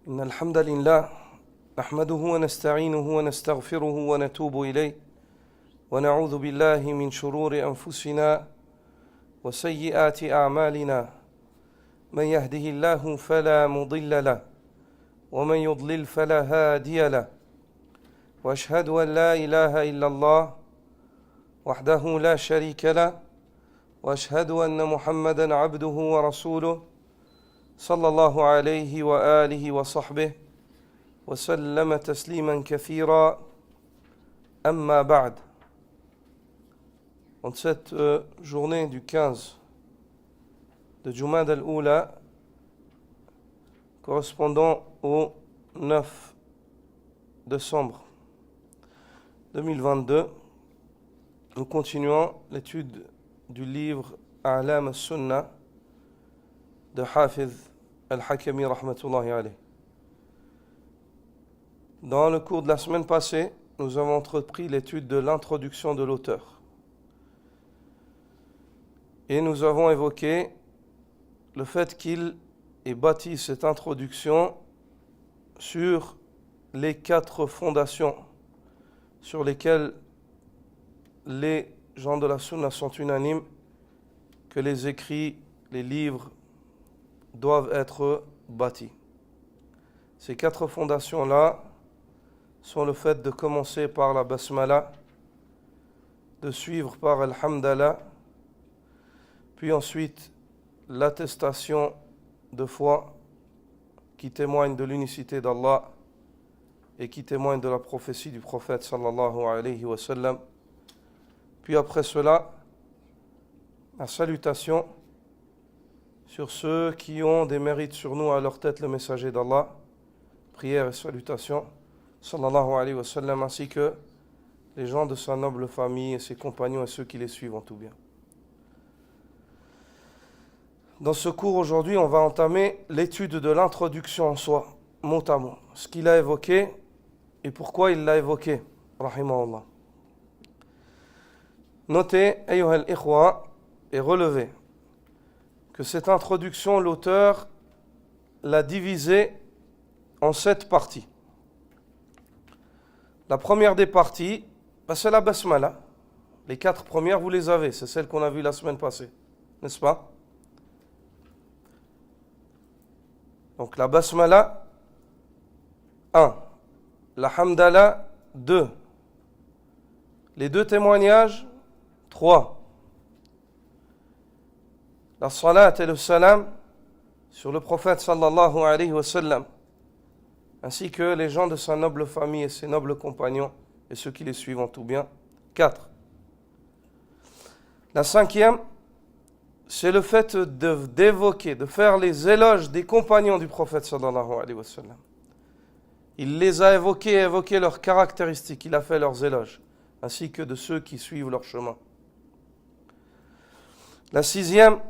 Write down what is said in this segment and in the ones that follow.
إن الحمد لله نحمده ونستعينه ونستغفره ونتوب إليه ونعوذ بالله من شرور أنفسنا وسيئات أعمالنا من يهده الله فلا مضل له ومن يضلل فلا هادي له وأشهد أن لا إله إلا الله وحده لا شريك له وأشهد أن محمدًا عبده ورسوله صلى الله عليه وآله وصحبه وسلم تسليما كثيرا أما بعد. En cette journée du 15 de Jumad al-Oula, correspondant au 9 décembre 2022, nous continuons l'étude du livre A'lam al-Sunnah de Hafiz al-Hakami rahmatullahi alayh. Dans le cours de la semaine passée, nous avons entrepris l'étude de l'introduction de l'auteur. Et nous avons évoqué le fait qu'il ait bâti cette introduction sur les 4 fondations sur lesquelles les gens de la Sunna sont unanimes que les écrits, les livres doivent être bâtis. Ces 4 fondations-là sont le fait de commencer par la basmala, de suivre par Alhamdallah, puis ensuite l'attestation de foi qui témoigne de l'unicité d'Allah et qui témoigne de la prophétie du prophète sallallahu alayhi wa sallam. Puis après cela, la salutation sur ceux qui ont des mérites sur nous, à leur tête le messager d'Allah, prière et salutation, sallallahu alayhi wa sallam, ainsi que les gens de sa noble famille et ses compagnons et ceux qui les suivent en tout bien. Dans ce cours aujourd'hui, on va entamer l'étude de l'introduction en soi, mot à mot, ce qu'il a évoqué et pourquoi il l'a évoqué, rahimahullah. Notez, ayyuha al-ikhwa, et relevez que cette introduction, l'auteur l'a divisée en 7 parties. La première des parties, c'est la basmala. Les 4 premières, vous les avez, c'est celles qu'on a vues la semaine passée, n'est-ce pas? Donc la basmala, 1. La hamdala, 2. Les 2 témoignages, 3. La salat et le salam sur le prophète sallallahu alayhi wa sallam, ainsi que les gens de sa noble famille et ses nobles compagnons et ceux qui les suivent en tout bien. 4. La 5e, c'est le fait d'évoquer, de faire les éloges des compagnons du prophète sallallahu alayhi wa sallam. Il les a évoqués et évoqué leurs caractéristiques, il a fait leurs éloges, ainsi que de ceux qui suivent leur chemin. La 6e,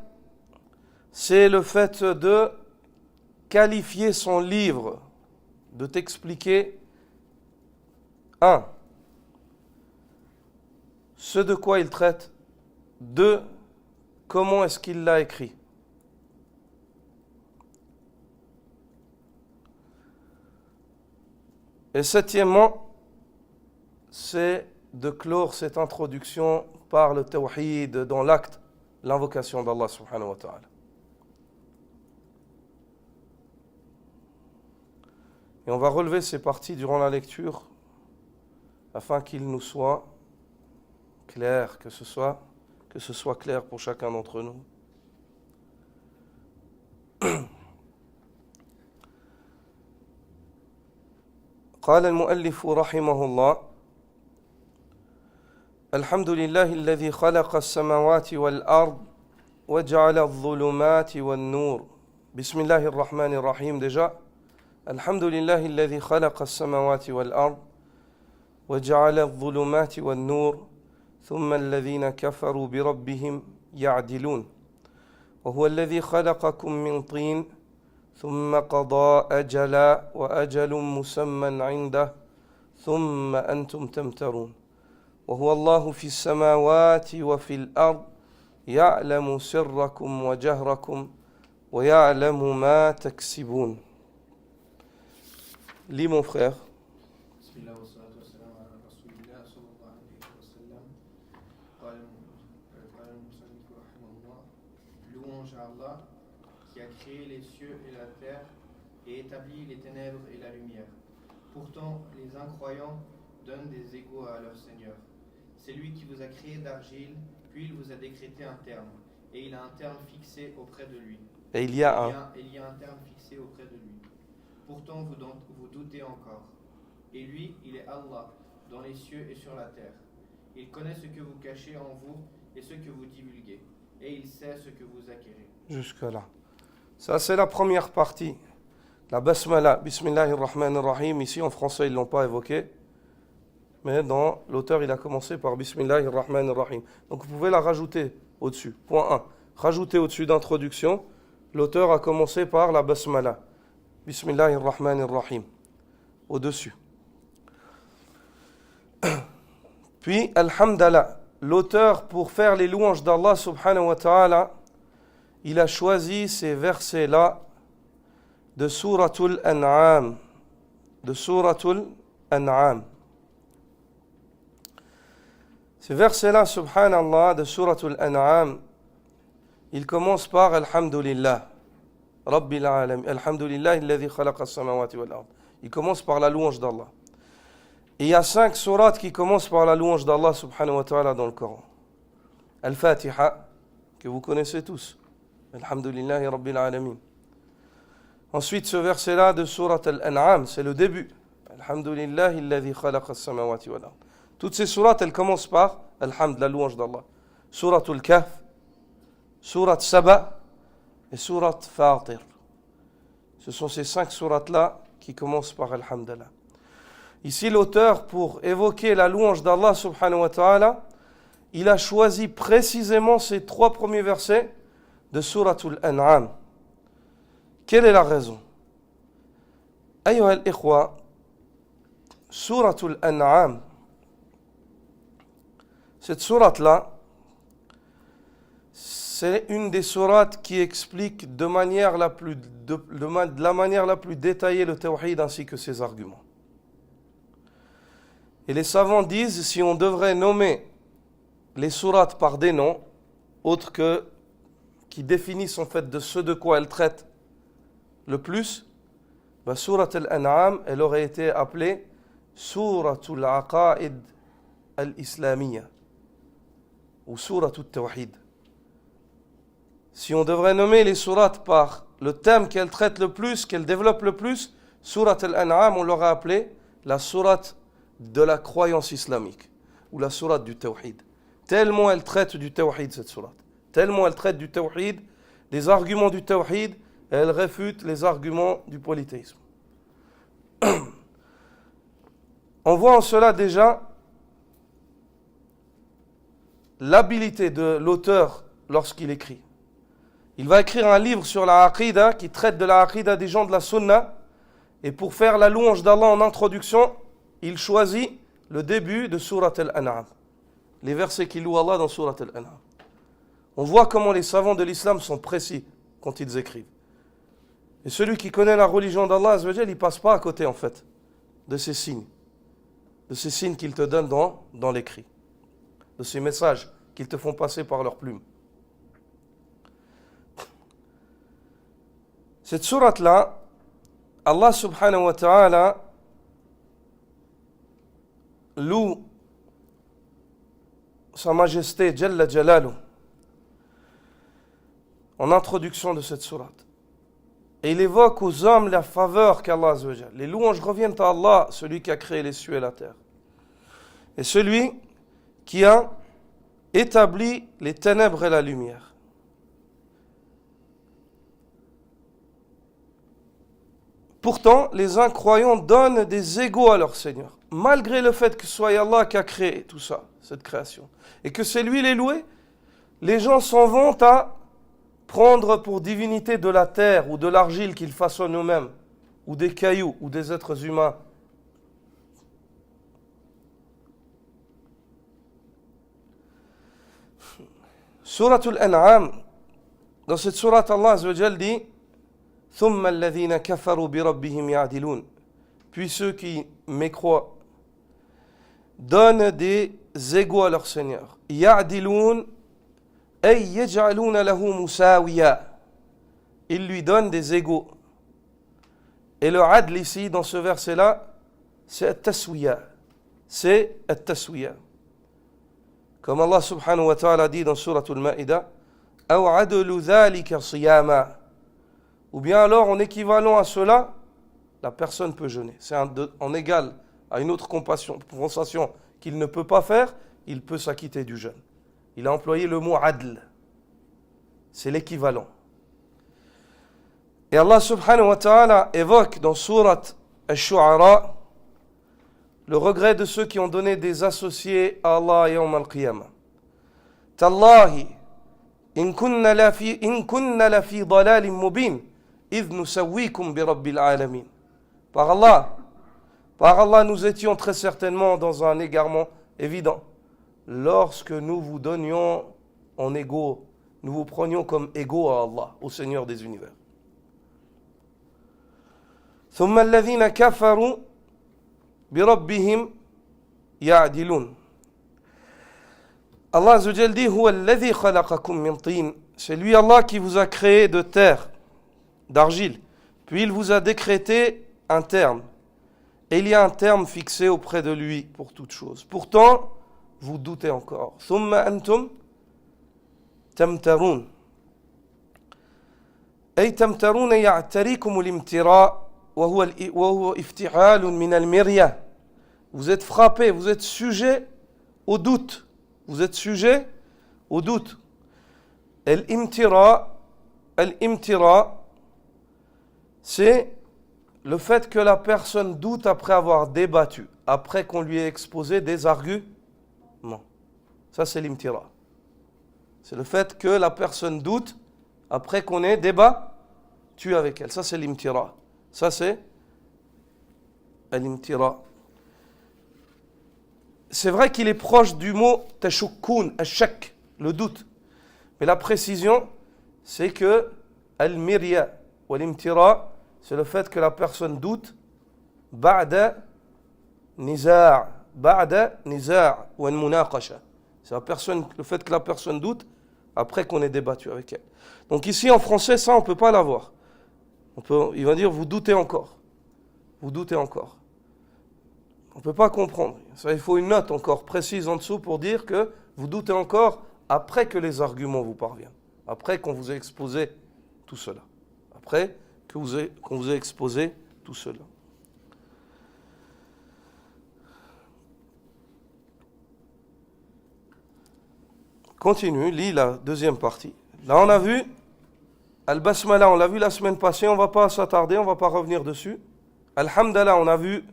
c'est le fait de qualifier son livre, de t'expliquer 1. Ce de quoi il traite. 2. Comment est-ce qu'il l'a écrit. Et 7e, c'est de clore cette introduction par le tawhid dans l'acte, l'invocation d'Allah subhanahu wa ta'ala. Et on va relever ces parties durant la lecture afin qu'il nous soit clair, que ce soit clair pour chacun d'entre nous. قال المؤلف رحمه الله الحمد لله الذي خلق السماوات والأرض وجعل الظلمات والنور بسم الله الرحمن الرحيم déjà الحمد لله الذي خلق السماوات والأرض وجعل الظلمات والنور ثم الذين كفروا بربهم يعدلون وهو الذي خلقكم من طين ثم قضى أجلا وأجل مسمى عنده ثم أنتم تمترون وهو الله في السماوات وفي الأرض يعلم سركم وجهركم ويعلم ما تكسبون. Lis mon frère. Bismillah wa salatu wa salam ala rasulillah sallallahu alayhi wa sallam. قال المصنف رحمه الله. Louange à Allah qui a créé les cieux et la terre et établi les ténèbres et la lumière. Pourtant, les incroyants donnent des égaux à leur Seigneur. C'est lui qui vous a créé d'argile, puis il vous a décrété un terme, et il a un terme fixé auprès de lui. Et il y a un terme fixé auprès de lui. Pourtant, vous doutez encore. Et lui, il est Allah, dans les cieux et sur la terre. Il connaît ce que vous cachez en vous et ce que vous divulguez. Et il sait ce que vous acquérez. Jusque-là. Ça, c'est la première partie. La basmala, Bismillahirrahmanirrahim. Ici, en français, ils ne l'ont pas évoqué. Mais dans l'auteur, il a commencé par Bismillahirrahmanirrahim. Donc, vous pouvez la rajouter au-dessus. Point 1. Rajouter au-dessus d'introduction. L'auteur a commencé par la basmala. Bismillahirrahmanirrahim. Au-dessus. Puis, Alhamdallah. L'auteur, pour faire les louanges d'Allah subhanahu wa ta'ala, il a choisi ces versets-là de Suratul An'am. Ces versets-là, subhanallah, de Suratul An'am, ils commencent par Alhamdulillah. Rabbil alamin. Alhamdulillah, alladhi khalaqa as-samawati wal ard. Il commence par la louange d'Allah. Et il y a 5 sourates qui commencent par la louange d'Allah subhanahu wa ta'ala dans le Coran. Al-Fatiha, que vous connaissez tous. Alhamdulillahi Rabbil alamin. Ensuite, ce verset-là de Surat Al-An'am, c'est le début. Alhamdulillahi alladhi khalaqa as-samawati wal ard. Toutes ces sourates, elles commencent par Alhamd, la louange d'Allah. Surat Al-Kahf, Surat Saba et Surat Fatir. Ce sont ces 5 sourates-là qui commencent par Alhamdulillah. Ici, l'auteur, pour évoquer la louange d'Allah subhanahu wa ta'ala, il a choisi précisément ces 3 premiers versets de Suratul An'am. Quelle est la raison? Ayyuha al-ikhwa, Suratul An'am, cette sourate-là, c'est une des sourates qui explique de la manière la plus détaillée le tawhid ainsi que ses arguments. Et les savants disent, si on devrait nommer les sourates par des noms, autres que qui définissent en fait de ce de quoi elles traitent le plus, Surat Al-An'am, elle aurait été appelée Suratul Aqa'id Al-Islamiyya ou Suratul Tawhid. Si on devrait nommer les sourates par le thème qu'elles traitent le plus, qu'elles développent le plus, Surat Al-An'am, on l'aurait appelée la sourate de la croyance islamique ou la sourate du Tawhid. Tellement elle traite du Tawhid, cette sourate. Tellement elle traite du Tawhid, des arguments du Tawhid, elle réfute les arguments du polythéisme. On voit en cela déjà l'habilité de l'auteur lorsqu'il écrit. Il va écrire un livre sur la Aqida qui traite de la Aqida des gens de la Sunna, et pour faire la louange d'Allah en introduction, il choisit le début de Surat Al-An'am, les versets qui louent Allah dans Surat Al-An'am. On voit comment les savants de l'islam sont précis quand ils écrivent. Et celui qui connaît la religion d'Allah, il ne passe pas à côté en fait de ces signes qu'ils te donnent dans l'écrit, de ces messages qu'ils te font passer par leurs plumes. Cette sourate-là, Allah subhanahu wa ta'ala loue Sa Majesté Jalla Jalalu en introduction de cette sourate. Et il évoque aux hommes la faveur qu'Allah azza wa jalla. Les louanges reviennent à Allah, celui qui a créé les cieux et la terre. Et celui qui a établi les ténèbres et la lumière. Pourtant, les incroyants donnent des égaux à leur Seigneur, malgré le fait que ce soit Allah qui a créé tout ça, cette création, et que c'est lui les loué. Les gens s'en vont à prendre pour divinité de la terre ou de l'argile qu'ils façonnent eux-mêmes, ou des cailloux, ou des êtres humains. Suratul An'am, dans cette sourate, Allah Azza wa Jal dit ثم الذين كفروا بربهم يعدلون. puis ceux qui mécroient, donnent des égaux à leur Seigneur. Ya'diloun ay yaj'aluna lahu musawiya. Ils lui donnent des égaux. Et le adl ici, dans ce verset-là, c'est at-taswiya. C'est at-taswiya. Comme Allah subhanahu wa ta'ala dit dans Surah Al-Ma'idah, aw adlu dhalika siyama. Ou bien alors, en équivalent à cela, la personne peut jeûner. C'est en égal à une autre compensation qu'il ne peut pas faire, il peut s'acquitter du jeûne. Il a employé le mot adl. C'est l'équivalent. Et Allah subhanahu wa ta'ala évoque dans Surat Al-Shu'ara le regret de ceux qui ont donné des associés à Allah yawm al-qiyamah. Tallahi, in kunna la fi dalalin mubin, idh nusawwikum bi rabbil alamin. Par Allah, nous étions très certainement dans un égarement évident lorsque nous vous donnions en égaux, nous vous prenions comme égaux à Allah, au Seigneur des univers. ثم الذين كفروا بربهم يعدلون. Allah Azza wa Jal dit هو الذي خلقكم من طين. C'est lui Allah qui vous a créé de terre, d'argile, puis il vous a décrété un terme. Et il y a un terme fixé auprès de lui pour toute chose. Pourtant, vous doutez encore. ثم أنتم تمترون. أي تمترون يعتريكم الامتراء وهو افتعال من المرية. Vous êtes frappé, vous êtes sujet au doute. Vous êtes sujet au doute. Al-imtira, c'est le fait que la personne doute après avoir débattu, après qu'on lui ait exposé des arguments. Ça, c'est l'imtira. C'est le fait que la personne doute après qu'on ait débattu avec elle. Ça, c'est l'imtira. Ça, c'est l'imtira. C'est vrai qu'il est proche du mot tashukun, ashak, le doute. Mais la précision, c'est que al-mirya ou l'imtira, c'est le fait que la personne doute ba'da niza' ou al-munaqasha. C'est le fait que la personne doute après qu'on ait débattu avec elle. Donc ici en français, ça on ne peut pas l'avoir. Il va dire vous doutez encore. Vous doutez encore. On ne peut pas comprendre. Ça, il faut une note encore précise en dessous pour dire que vous doutez encore après que les arguments vous parviennent. Après qu'on vous ait exposé tout cela. Après qu'on vous ait exposé tout cela. Continue, lis la deuxième partie. Là, on a vu Al-Basmala, on l'a vu la semaine passée, on ne va pas s'attarder, on ne va pas revenir dessus. Al-Hamdallah, on a vu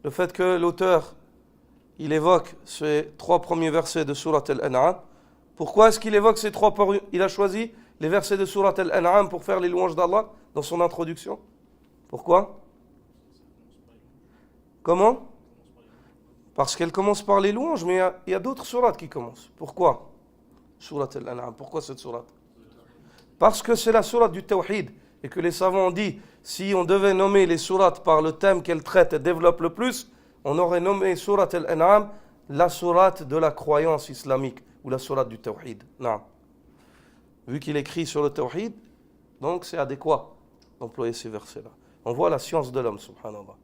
le fait que l'auteur, il évoque ces 3 premiers versets de Surat Al-An'am. Pourquoi est-ce qu'il évoque ces 3 premiers? Il a choisi les versets de Surat Al-An'am pour faire les louanges d'Allah dans son introduction. Pourquoi? Comment? Parce qu'elle commence par les louanges, mais il y a d'autres sourates qui commencent. Pourquoi? Surat Al-An'am. Pourquoi cette sourate? Parce que c'est la sourate du Tawhid. Et que les savants ont dit, si on devait nommer les sourates par le thème qu'elles traitent et développent le plus, on aurait nommé Surat Al-An'am la sourate de la croyance islamique, ou la sourate du Tawhid. Non. Vu qu'il écrit sur le Tawhid, donc c'est adéquat d'employer ces versets-là. On voit la science de l'homme, subhanallah.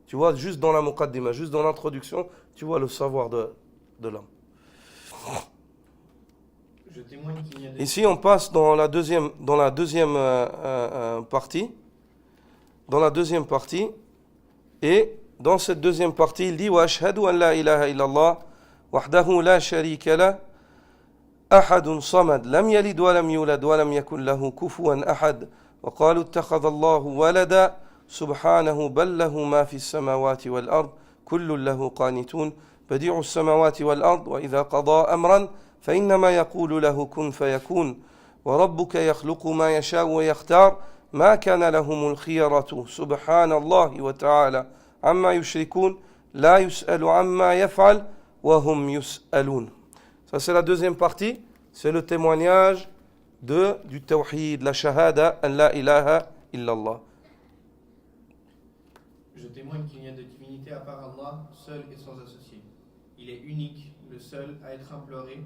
Tu vois, juste dans la muqaddima, juste dans l'introduction, tu vois le savoir de l'homme. Je témoigne qu'il y a des... Ici, on passe dans la deuxième partie. Dans la deuxième partie. Et dans cette deuxième partie, il dit wa ashhadu an la ilaha illallah wahdahu la sharika la ahadun samad lam yalid wa lam yulad wa lam yakun lahu kufuwan ahad wa qalu ittakhadha Allahu walada subhanahu bal lahu ma fi as-samawati wal ard kullun lahu qanitun badi'u as-samawati wal ard wa idha qada amran فإنما يقول له كن فيكون وربك يخلق ما يشاء ويختار ما كان لهم الخيرة سبحان الله وتعالى عما يشركون لا يسأل عما يفعل وهم يسألون. Ça c'est la deuxième partie, c'est le témoignage du tawhid, la shahada an la ilaha illallah. Je témoigne qu'il n'y a de divinité à part Allah, seul et sans associé. Il est unique, le seul à être imploré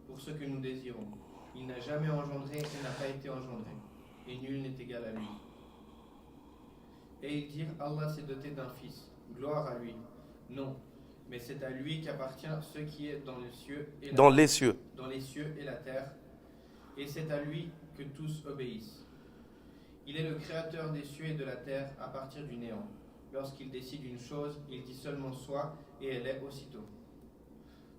pour ce que nous désirons. Il n'a jamais engendré et n'a pas été engendré, et nul n'est égal à lui. Et ils dirent, Allah s'est doté d'un fils, gloire à lui. Non, mais c'est à lui qu'appartient ce qui est dans les cieux et la terre, et c'est à lui que tous obéissent. Il est le créateur des cieux et de la terre à partir du néant. Lorsqu'il décide une chose, il dit seulement soit, et elle est aussitôt.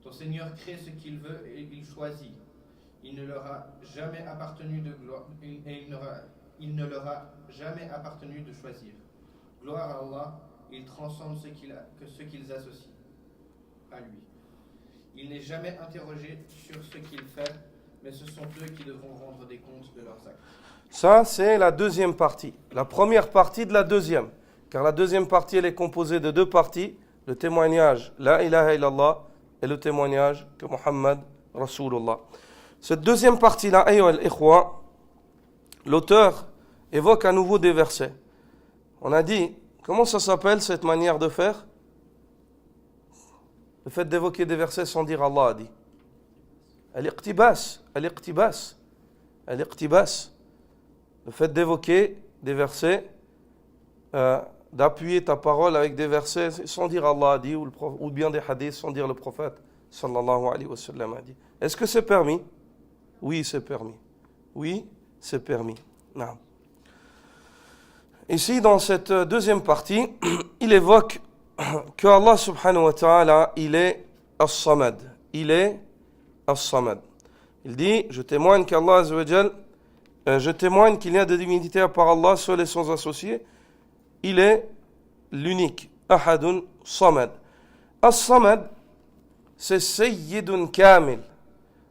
Ton Seigneur crée ce qu'il veut et il choisit. Il ne leur a jamais appartenu de gloire, il ne leur a jamais appartenu de choisir. Gloire à Allah, il transcende ce qu'ils associent à lui. Il n'est jamais interrogé sur ce qu'il fait, mais ce sont eux qui devront rendre des comptes de leurs actes. Ça, c'est la deuxième partie. La première partie de la deuxième. Car la deuxième partie, elle est composée de deux parties. Le témoignage, La ilaha illallah, et le témoignage que Muhammad Rasulullah. Cette deuxième partie-là, ayyuha al-ikhwa, l'auteur évoque à nouveau des versets. On a dit, comment ça s'appelle cette manière de faire? Le fait d'évoquer des versets sans dire Allah a dit. Al-iqtibas, al-iqtibas, al-iqtibas. Le fait d'évoquer des versets, d'appuyer ta parole avec des versets sans dire Allah a dit, ou bien des hadiths sans dire le prophète sallallahu alayhi wa sallam a dit. Est-ce que c'est permis? Oui, c'est permis. Oui, c'est permis. Non. Ici, dans cette deuxième partie, il évoque que Allah subhanahu wa ta'ala, il est as-samad. Il est as-samad. Il dit, je témoigne qu'Allah azza wa jal, je témoigne qu'il y a de divinité à part Allah, seul et sans associé. Il est l'unique. Ahadun samad. As-samad, c'est sayyidun kamil.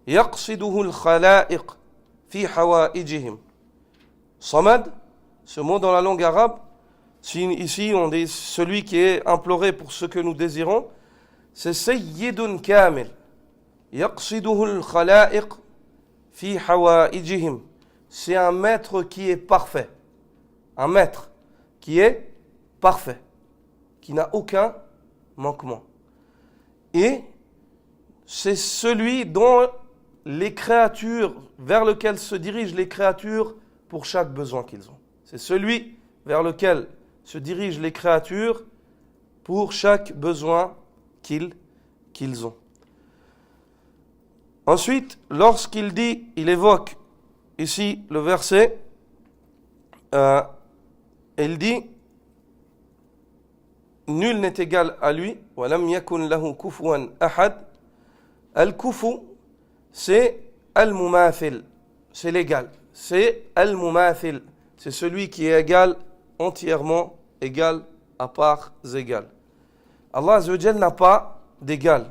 Yaqsiduhu al-khala'iq fi hawaijihim. Samad, ce mot dans la langue arabe, ici on dit celui qui est imploré pour ce que nous désirons, c'est sayyidun kamil. Yaqsiduhu al-khala'iq fi hawaijihim. C'est un maître qui est parfait. Un maître qui est parfait, qui n'a aucun manquement. Et c'est celui dont les créatures, vers lequel se dirigent les créatures pour chaque besoin qu'ils ont. C'est celui vers lequel se dirigent les créatures pour chaque besoin qu'ils ont. Ensuite, lorsqu'il dit, il évoque ici le verset, il dit, nul n'est égal à lui, walam yakun lahu kufuwan ahad. Al-kufu, c'est al-mumathil, c'est l'égal, c'est al-mumathil, c'est celui qui est égal, entièrement égal à parts égales. Allah azza wa jal n'a pas d'égal.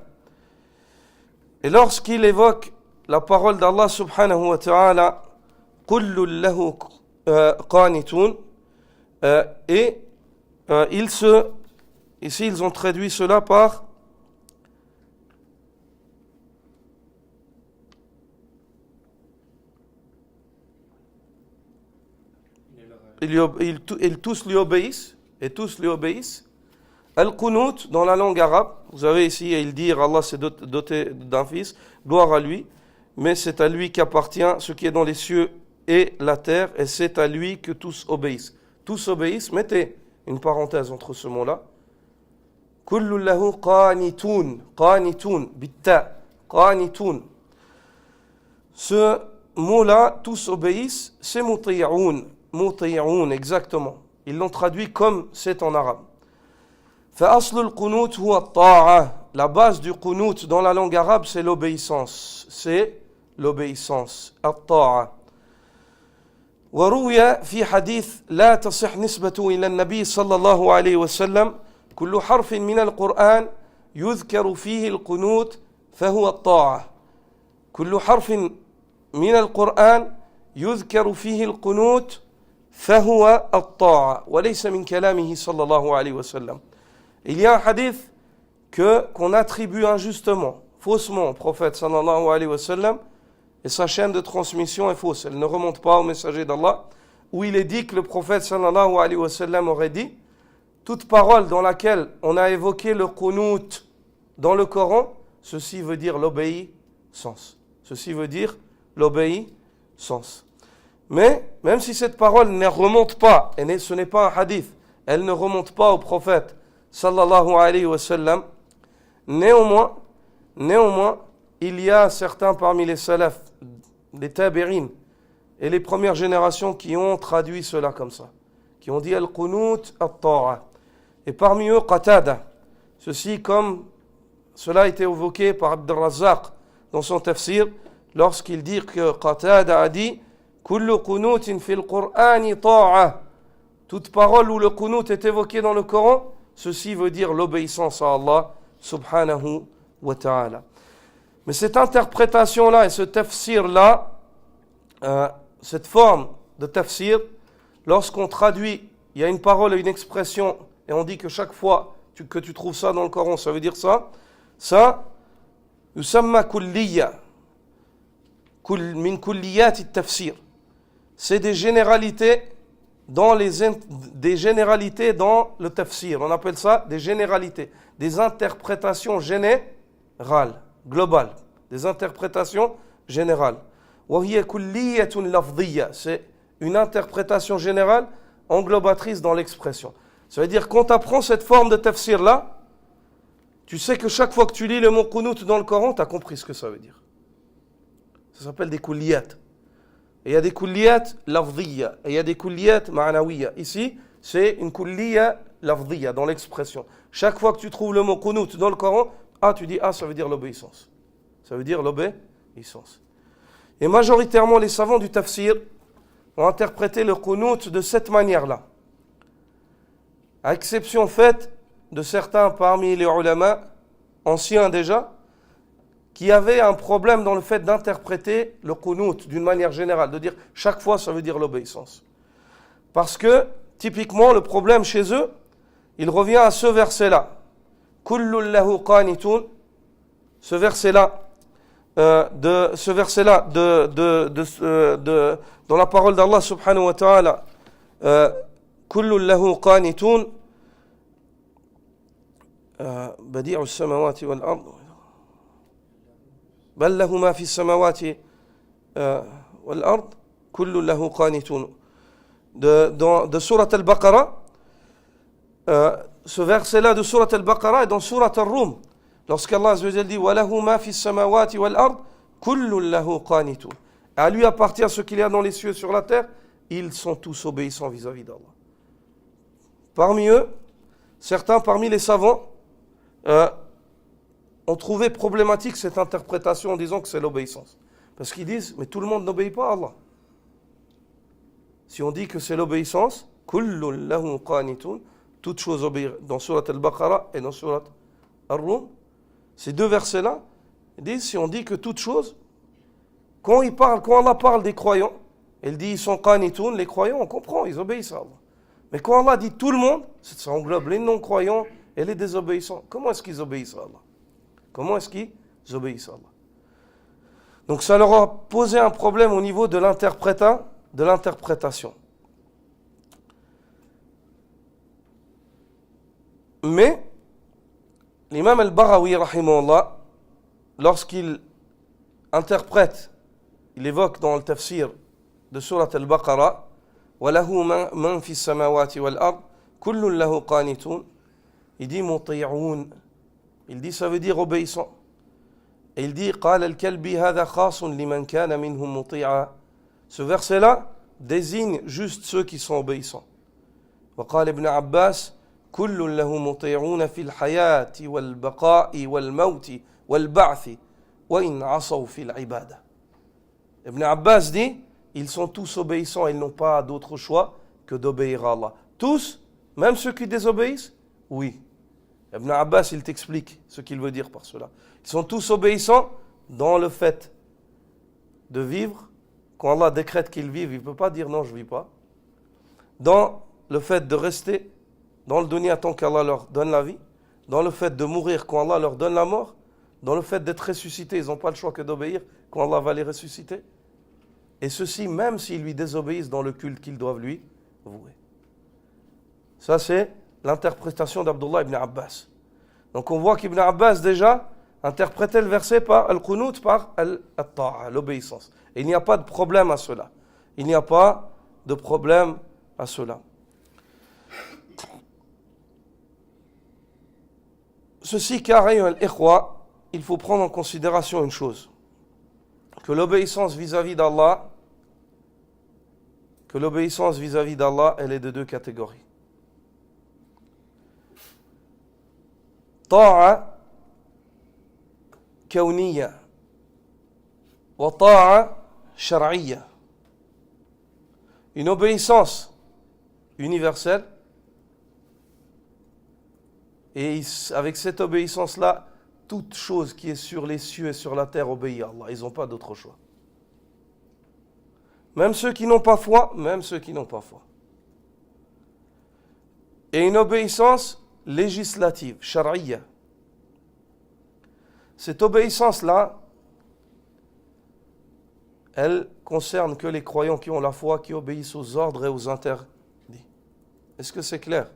Et lorsqu'il évoque la parole d'Allah subhanahu wa ta'ala, kullun lahu qanitun, et ici ils ont traduit cela par ils tous lui obéissent, et tous lui obéissent. Al-Qunut, dans la langue arabe, vous avez ici, il dit Allah s'est doté d'un fils, gloire à lui, mais c'est à lui qu'appartient ce qui est dans les cieux et la terre, et c'est à lui que tous obéissent. Tous obéissent, mettez une parenthèse entre ce mot-là. Kullu lahu qanitun, qanitun, bitta, qanitun. Ce mot-là, tous obéissent, c'est muti'un, muti'un, exactement. Ils l'ont traduit comme c'est en arabe. فأصل القنوت هو الطاعة. La base du qunut dans la langue arabe, c'est l'obéissance. C'est l'obéissance. الطاعة. وروي في حديث لا تصح نسبته إلى النبي صلى الله عليه وسلم كل حرف من القرآن يذكر فيه القنوت فهو الطاعة. كل حرف من القرآن يذكر فيه القنوت فهو الطاعة وليس من كلامه صلى الله عليه وسلم. Il y a un hadith qu'on attribue injustement, faussement au prophète sallallahu alayhi wa sallam, et sa chaîne de transmission est fausse, elle ne remonte pas au messager d'Allah, où il est dit que le prophète sallallahu alayhi wa sallam aurait dit toute parole dans laquelle on a évoqué le qunut dans le Coran, ceci veut dire l'obéissance. Ceci veut dire l'obéissance. Mais même si cette parole ne remonte pas, et ce n'est pas un hadith, elle ne remonte pas au prophète sallallahu alayhi wa sallam, néanmoins, il y a certains parmi les salafs, les tabi'in et les premières générations qui ont traduit cela comme ça, qui ont dit al-qunut at-ta'a. Et parmi eux, Qatada. Ceci comme cela a été évoqué par Abd al-Razzaq dans son tafsir, lorsqu'il dit que Qatada a dit kullu qunutin fil Qur'ani ta'a. Toute parole où le qunut est évoqué dans le Coran, ceci veut dire l'obéissance à Allah subhanahu wa ta'ala. Mais cette interprétation-là et ce tafsir-là, cette forme de tafsir, lorsqu'on traduit, il y a une parole et une expression, et on dit que chaque fois que tu trouves ça dans le Coran, ça veut dire ça, yusamma kulliya, min kulliyat at-tafsir. C'est des généralités dans le tafsir. On appelle ça des généralités, des interprétations générales, globales, des interprétations générales. وهي كلية لفظية, c'est une interprétation générale englobatrice dans l'expression. Ça veut dire quand tu apprends cette forme de tafsir là, tu sais que chaque fois que tu lis le mot qunut dans le Coran, tu as compris ce que ça veut dire. Ça s'appelle des kulliyat. Et il y a des kulliyat lafdhiya et il y a des kulliyat ma'nawiya. Ici, c'est une kulliya lafdhiya dans l'expression. Chaque fois que tu trouves le mot qunut dans le Coran, tu dis ça veut dire l'obéissance. Ça veut dire l'obéissance. Et majoritairement, les savants du tafsir ont interprété le qunut de cette manière-là. À exception faite de certains parmi les ulama, anciens déjà, qui avaient un problème dans le fait d'interpréter le qunut d'une manière générale, de dire chaque fois ça veut dire l'obéissance. Parce que, typiquement, le problème chez eux, il revient à ce verset-là. Kullu lahu qanitun, ce verset-là, dans la parole d'Allah subhanahu wa ta'ala, kullu lahu qanitun, badi'u as-samawati wal ard, bal lahu ma fi as-samawati wal ard, kullu lahu qanitun. De Surat al-Baqarah, ce verset-là de Surat al-Baqarah est dans Surat al-Rum. Lorsqu'Allah Azza wa Jalla dit وَلَهُ مَا فِي السَّمَاوَاتِ وَالْأَرْضِ كُلٌّ لَهُ قَانِتٌ. À lui appartient ce qu'il y a dans les cieux et sur la terre, ils sont tous obéissants vis-à-vis d'Allah. Parmi eux, certains parmi les savants ont trouvé problématique cette interprétation en disant que c'est l'obéissance. Parce qu'ils disent, mais tout le monde n'obéit pas à Allah. Si on dit que c'est l'obéissance, كُلٌّ لَهُ قَانِتٌ, toute chose obéir dans Surat al-Baqarah et dans Surat al-Rum, ces deux versets-là, si on dit que toute chose, quand Allah parle des croyants, il dit ils sont qanitoun, les croyants, on comprend, ils obéissent à Allah. Mais quand Allah dit tout le monde, ça englobe les non-croyants et les désobéissants. Comment est-ce qu'ils obéissent à Allah? Comment est-ce qu'ils obéissent à Allah? Donc ça leur a posé un problème au niveau de l'interprétation. Mais l'imam al-Baghawi, rahimahullah, lorsqu'il interprète, il évoque dans le tafsir de Surat al-Baqarah, وَلَهُ مَنْ فِي السَّمَاوَاتِ وَالْأَرْضِ كُلٌّ لَهُ قَانِتٌ, il dit مُطِيعُونَ, il dit ça veut dire obéissant. Et il dit قَالَ الْكَلْبِ هَذَا خَاصٌ لِمَنْ كَانَ مِنْهُمْ مُطِيعًا. Ce verset-là désigne juste ceux qui sont obéissants. وقال ابن عباس كل له مطيعون في الحياة والبقاء والموت والبعث وإن عصوا في العبادة. Ibn Abbas dit, ils sont tous obéissants, ils n'ont pas d'autre choix que d'obéir à Allah. Tous, même ceux qui désobéissent, oui. Ibn Abbas, il t'explique ce qu'il veut dire par cela. Ils sont tous obéissants dans le fait de vivre. Quand Allah décrète qu'ils vivent, il ne peut pas dire non, je ne vis pas. Dans le fait de rester dans le dunya tant qu'Allah leur donne la vie, dans le fait de mourir quand Allah leur donne la mort, dans le fait d'être ressuscités, ils n'ont pas le choix que d'obéir quand Allah va les ressusciter. Et ceci, même s'ils lui désobéissent dans le culte qu'ils doivent lui vouer. Ça, c'est l'interprétation d'Abdullah ibn Abbas. Donc on voit qu'Ibn Abbas déjà interprétait le verset par al-qunut, par al-ta'a, l'obéissance. Et il n'y a pas de problème à cela. Il n'y a pas de problème à cela. Ceci car, al-ikhwa, il faut prendre en considération une chose, que l'obéissance vis-à-vis d'Allah, elle est de deux catégories. Ta'a kawniyya wa ta'a shar'iyya. Une obéissance universelle, et avec cette obéissance-là, toute chose qui est sur les cieux et sur la terre obéit à Allah. Ils n'ont pas d'autre choix. Même ceux qui n'ont pas foi, Et une obéissance législative, shar'iyya. Cette obéissance-là, elle concerne que les croyants qui ont la foi, qui obéissent aux ordres et aux interdits. Est-ce que c'est clair?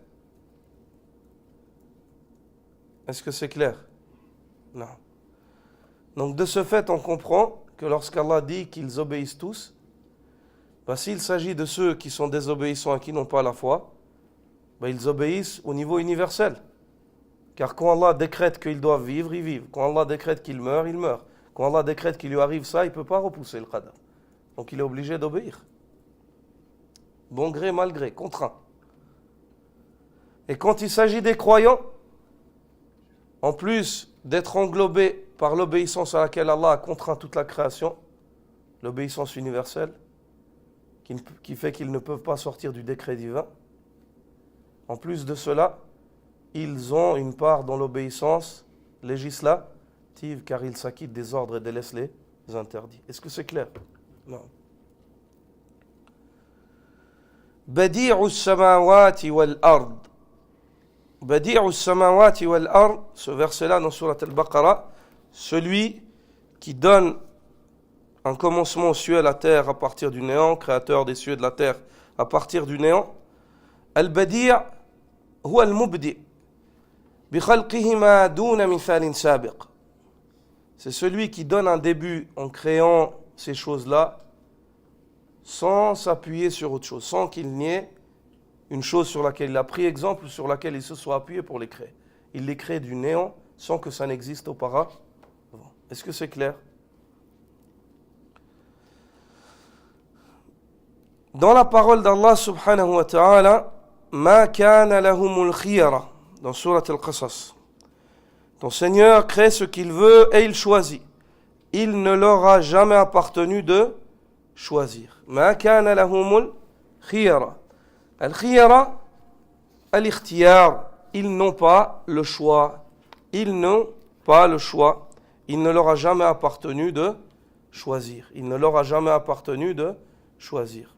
Non. Donc de ce fait, on comprend que lorsqu'Allah dit qu'ils obéissent tous, s'il s'agit de ceux qui sont désobéissants et qui n'ont pas la foi, ils obéissent au niveau universel. Car quand Allah décrète qu'ils doivent vivre, ils vivent. Quand Allah décrète qu'ils meurent, ils meurent. Quand Allah décrète qu'il lui arrive ça, il ne peut pas repousser le qadar. Donc il est obligé d'obéir. Bon gré, mal gré, contraint. Et quand il s'agit des croyants, en plus d'être englobés par l'obéissance à laquelle Allah a contraint toute la création, l'obéissance universelle, qui fait qu'ils ne peuvent pas sortir du décret divin, en plus de cela, ils ont une part dans l'obéissance législative, car ils s'acquittent des ordres et délaissent les interdits. Est-ce que c'est clair? Non. Badi'u samawati wal ard. Badi'u samawati wal ard, ce verset-là dans Surat al-Baqarah, celui qui donne un commencement aux cieux et à la terre à partir du néant, créateur des cieux et de la terre à partir du néant. Al-Badi' huwa al-Mubdi' bi khalqihi ma duna mithalin sabiq. C'est celui qui donne un début en créant ces choses-là sans s'appuyer sur autre chose, sans qu'il n'y ait une chose sur laquelle il a pris exemple ou sur laquelle il se soit appuyé pour les créer. Il les crée du néant sans que ça n'existe auparavant. Est-ce que c'est clair? Dans la parole d'Allah subhanahu wa ta'ala, ma kana lahumul khiyara, dans Surat al-Qasas. Ton Seigneur crée ce qu'il veut et il choisit. Il ne leur a jamais appartenu de choisir. Ma kana lahumul khiyara. Al-khiyara, al-ikhtiyar. Ils n'ont pas le choix. Ils n'ont pas le choix. Il ne leur a jamais appartenu de choisir. Il ne leur a jamais appartenu de choisir.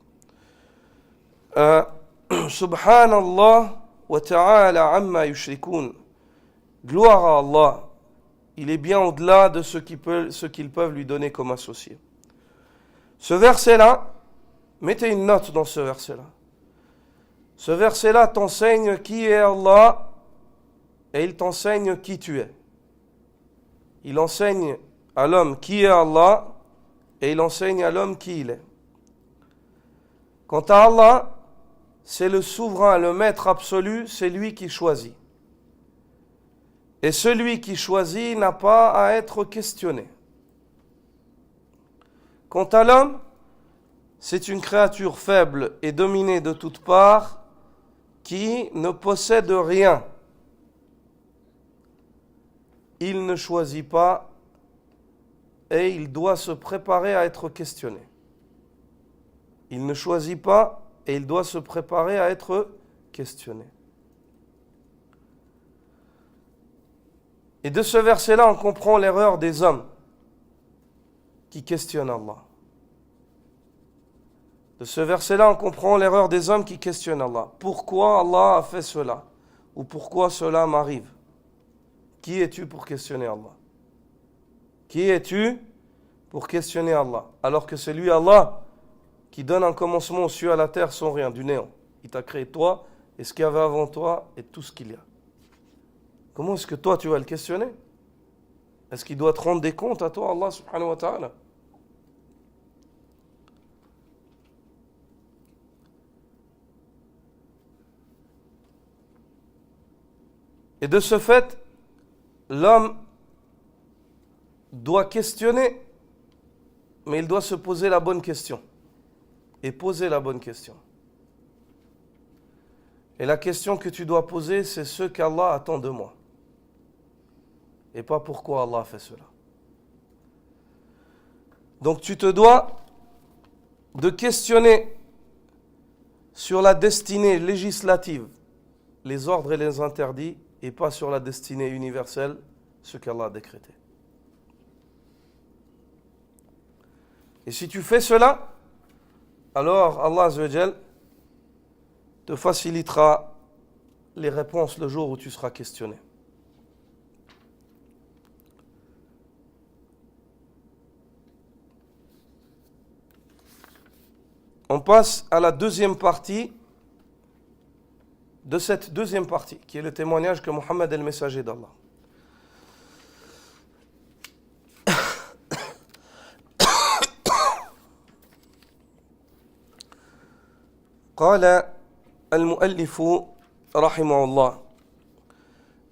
Subhanallah wa ta'ala amma yushrikun. Gloire à Allah. Il est bien au-delà de ce qu'ils peuvent lui donner comme associé. Ce verset-là, mettez une note dans ce verset-là. Ce verset-là t'enseigne qui est Allah et il t'enseigne qui tu es. Il enseigne à l'homme qui est Allah et il enseigne à l'homme qui il est. Quant à Allah, c'est le souverain, le maître absolu, c'est lui qui choisit. Et celui qui choisit n'a pas à être questionné. Quant à l'homme, c'est une créature faible et dominée de toutes parts qui ne possède rien. Il ne choisit pas et il doit se préparer à être questionné. Il ne choisit pas et il doit se préparer à être questionné. Et de ce verset-là, on comprend l'erreur des hommes qui questionnent Allah. De ce verset-là, on comprend l'erreur des hommes qui questionnent Allah. Pourquoi Allah a fait cela? Ou pourquoi cela m'arrive? Qui es-tu pour questionner Allah? Qui es-tu pour questionner Allah? Alors que c'est lui, Allah, qui donne un commencement aux cieux et à la terre sans rien, du néant. Il t'a créé toi et ce qu'il y avait avant toi et tout ce qu'il y a. Comment est-ce que toi tu vas le questionner? Est-ce qu'il doit te rendre des comptes à toi, Allah subhanahu wa ta'ala? Et de ce fait, l'homme doit questionner, mais il doit se poser la bonne question. Et poser la bonne question. Et la question que tu dois poser, c'est ce qu'Allah attend de moi. Et pas pourquoi Allah a fait cela. Donc tu te dois de questionner sur la destinée législative, les ordres et les interdits, et pas sur la destinée universelle, ce qu'Allah a décrété. Et si tu fais cela, alors Allah Azza wa Jal te facilitera les réponses le jour où tu seras questionné. On passe à la deuxième partie de cette deuxième partie, qui est le témoignage que Mohammed est le messager d'Allah. قال المؤلف رحمه الله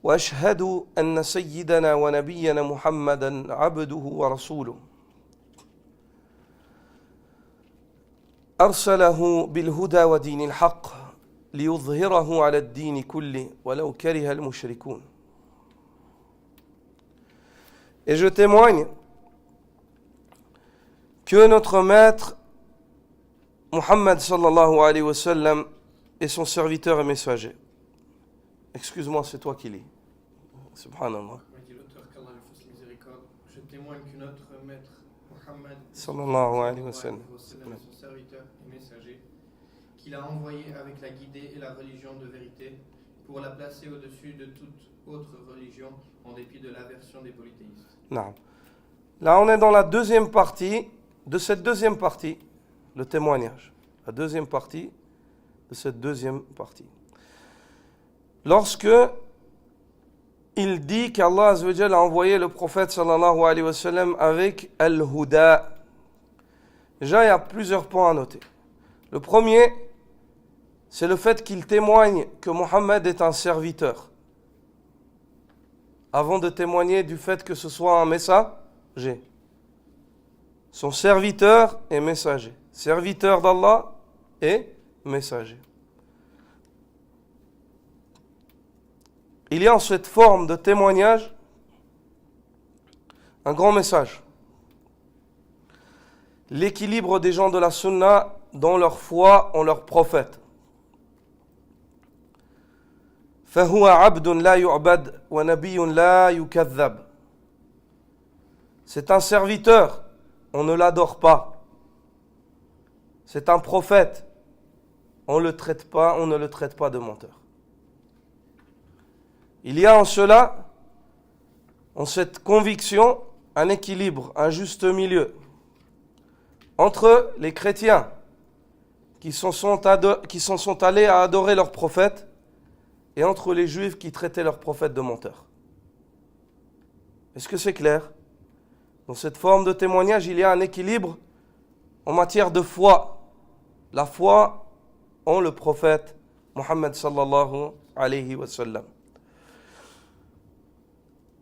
وأشهد أن سيدنا ونبينا محمدا عبده ورسوله أرسله بالهدى ودين الحق ليظهره على الدين كله ولو كره المشركون. Et je témoigne que notre maître Muhammad sallallahu alayhi wa sallam est son serviteur et messager. Excuse-moi, c'est toi qui lis. Subhanallah. Je témoigne que notre maître Muhammad Sallallahu alayhi wa sallam est son serviteur et messager, qu'il a envoyé avec la guidée et la religion de vérité pour la placer au-dessus de toute autre religion en dépit de l'aversion des polythéistes. Non. Là, on est dans la deuxième partie de cette deuxième partie, le témoignage. La deuxième partie de cette deuxième partie. Lorsque il dit qu'Allah Azza wa Jalla a envoyé le prophète sallallahu alayhi wa sallam avec Al-Huda, déjà il y a plusieurs points à noter. Le premier, c'est le fait qu'il témoigne que Mohammed est un serviteur, avant de témoigner du fait que ce soit un messager. Son serviteur et messager. Serviteur d'Allah et messager. Il y a en cette forme de témoignage un grand message. L'équilibre des gens de la Sunna dans leur foi en leur prophète. فهو عبد لا يعبد ونبي لا يكذب. C'est un serviteur, on ne l'adore pas. C'est un prophète, on ne le traite pas de menteur. Il y a en cela, en cette conviction, un équilibre, un juste milieu entre les chrétiens qui s'en sont allés à adorer leur prophète et entre les juifs qui traitaient leur prophète de menteur. Est-ce que c'est clair? Dans cette forme de témoignage, il y a un équilibre en matière de foi. La foi en le prophète Muhammad sallallahu alayhi wa sallam.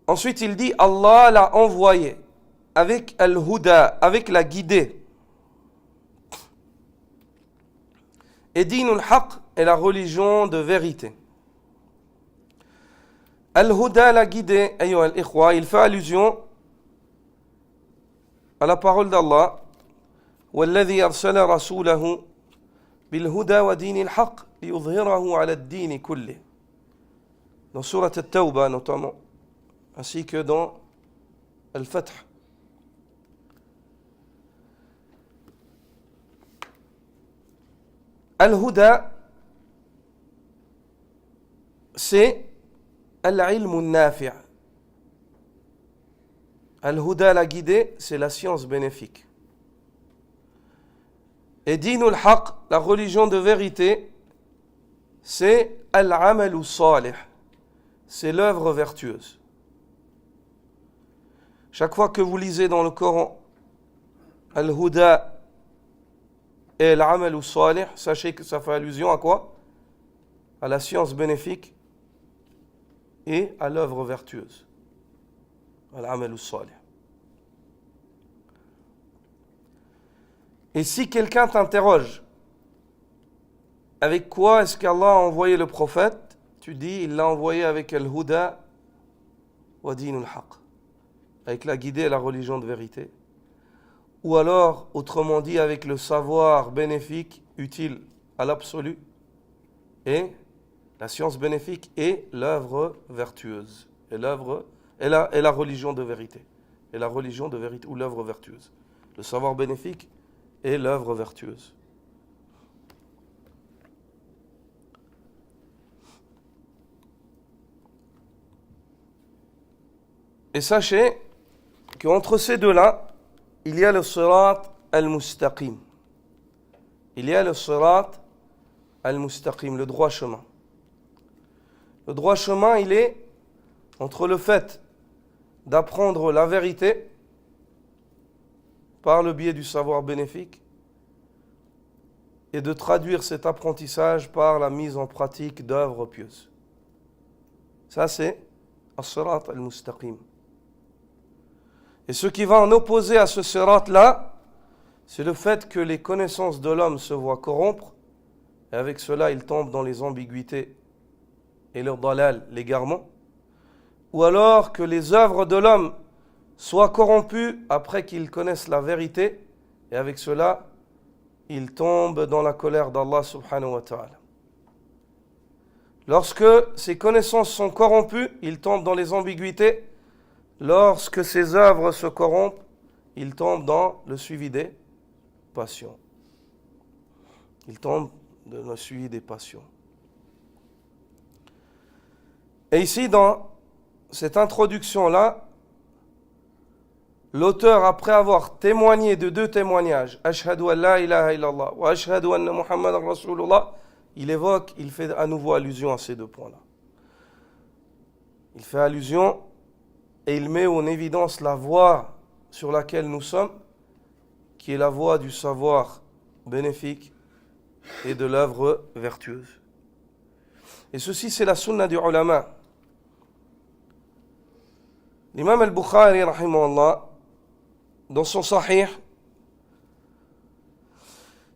Ensuite, il dit Allah l'a envoyé avec Al-Huda, avec la guidée. Et Dinul Haq est la religion de vérité. Al-Huda, la guidée, ayyuha al-ikhwa, il fait allusion à la parole d'Allah. وَالَّذِي أَرْسَلَ رَسُولَهُ بِالْهُدَى وَدِينِ الْحَقِّ لِيُظْهِرَهُ عَلَى الدِّينِ كُلِّهِ. Dans Surat At-Tawbah notamment, ainsi que dans Al-Fath. Al-Huda, c'est Al-Ilm Nafi'. Al-Huda, la guidée, c'est la science bénéfique. Et Dinul Haq, la religion de vérité, c'est al-amalu salih, c'est l'œuvre vertueuse. Chaque fois que vous lisez dans le Coran al-huda et al-amalu salih, sachez que ça fait allusion à quoi? À la science bénéfique et à l'œuvre vertueuse. Al-amalu salih. Et si quelqu'un t'interroge, avec quoi est-ce qu'Allah a envoyé le prophète? Tu dis, il l'a envoyé avec al-huda wa dinul haq, avec la guidée et la religion de vérité. Ou alors, autrement dit, avec le savoir bénéfique, utile à l'absolu, et la science bénéfique et l'œuvre vertueuse. Et la religion de vérité. Et la religion de vérité, ou l'œuvre vertueuse. Le savoir bénéfique et l'œuvre vertueuse. Et sachez qu'entre ces deux-là, il y a le sirat al-mustaqim. Il y a le sirat al-mustaqim, le droit chemin. Le droit chemin, il est entre le fait d'apprendre la vérité par le biais du savoir bénéfique et de traduire cet apprentissage par la mise en pratique d'œuvres pieuses. Ça, c'est as-sirat al-mustaqim. Et ce qui va en opposer à ce sirat-là, c'est le fait que les connaissances de l'homme se voient corrompre, et avec cela, il tombe dans les ambiguïtés et le dalal, l'égarement, ou alors que les œuvres de l'homme soient corrompues après qu'il connaisse la vérité, et avec cela, il tombe dans la colère d'Allah subhanahu wa ta'ala. Lorsque ses connaissances sont corrompues, il tombe dans les ambiguïtés. Lorsque ses œuvres se corrompent, il tombe dans le suivi des passions. Il tombe dans le suivi des passions. Et ici, dans cette introduction-là, l'auteur, après avoir témoigné de deux témoignages, Ashhadu an la ilaha illallah wa ashhadu anna Muhammadan Rasulullah, il fait à nouveau allusion à ces deux points-là. Il fait allusion et il met en évidence la voie sur laquelle nous sommes, qui est la voie du savoir bénéfique et de l'œuvre vertueuse. Et ceci, c'est la sunna du ulama. L'imam al-Bukhari, rahimahullah, dans son sahih,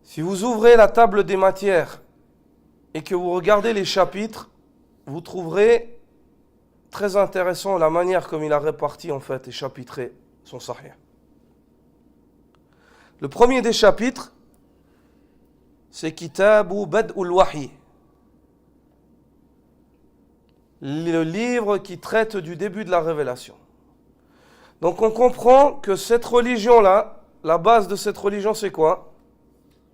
si vous ouvrez la table des matières et que vous regardez les chapitres, vous trouverez très intéressant la manière comme il a réparti en fait et chapitré son sahih. Le premier des chapitres, c'est Kitabu Bad'ul Wahi, le livre qui traite du début de la révélation. Donc on comprend que cette religion-là, la base de cette religion, c'est quoi?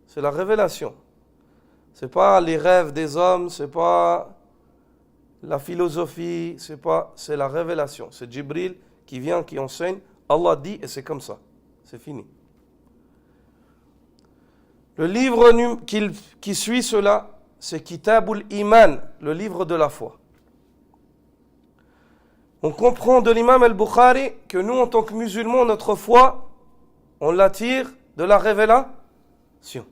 C'est la révélation. C'est pas les rêves des hommes, c'est pas la philosophie, c'est la révélation. C'est Jibril qui vient, qui enseigne. Allah dit et c'est comme ça. C'est fini. Le livre qui suit cela, c'est Kitabul Iman, le livre de la foi. On comprend de l'imam al-Bukhari que nous, en tant que musulmans, notre foi, on l'attire de la révélation.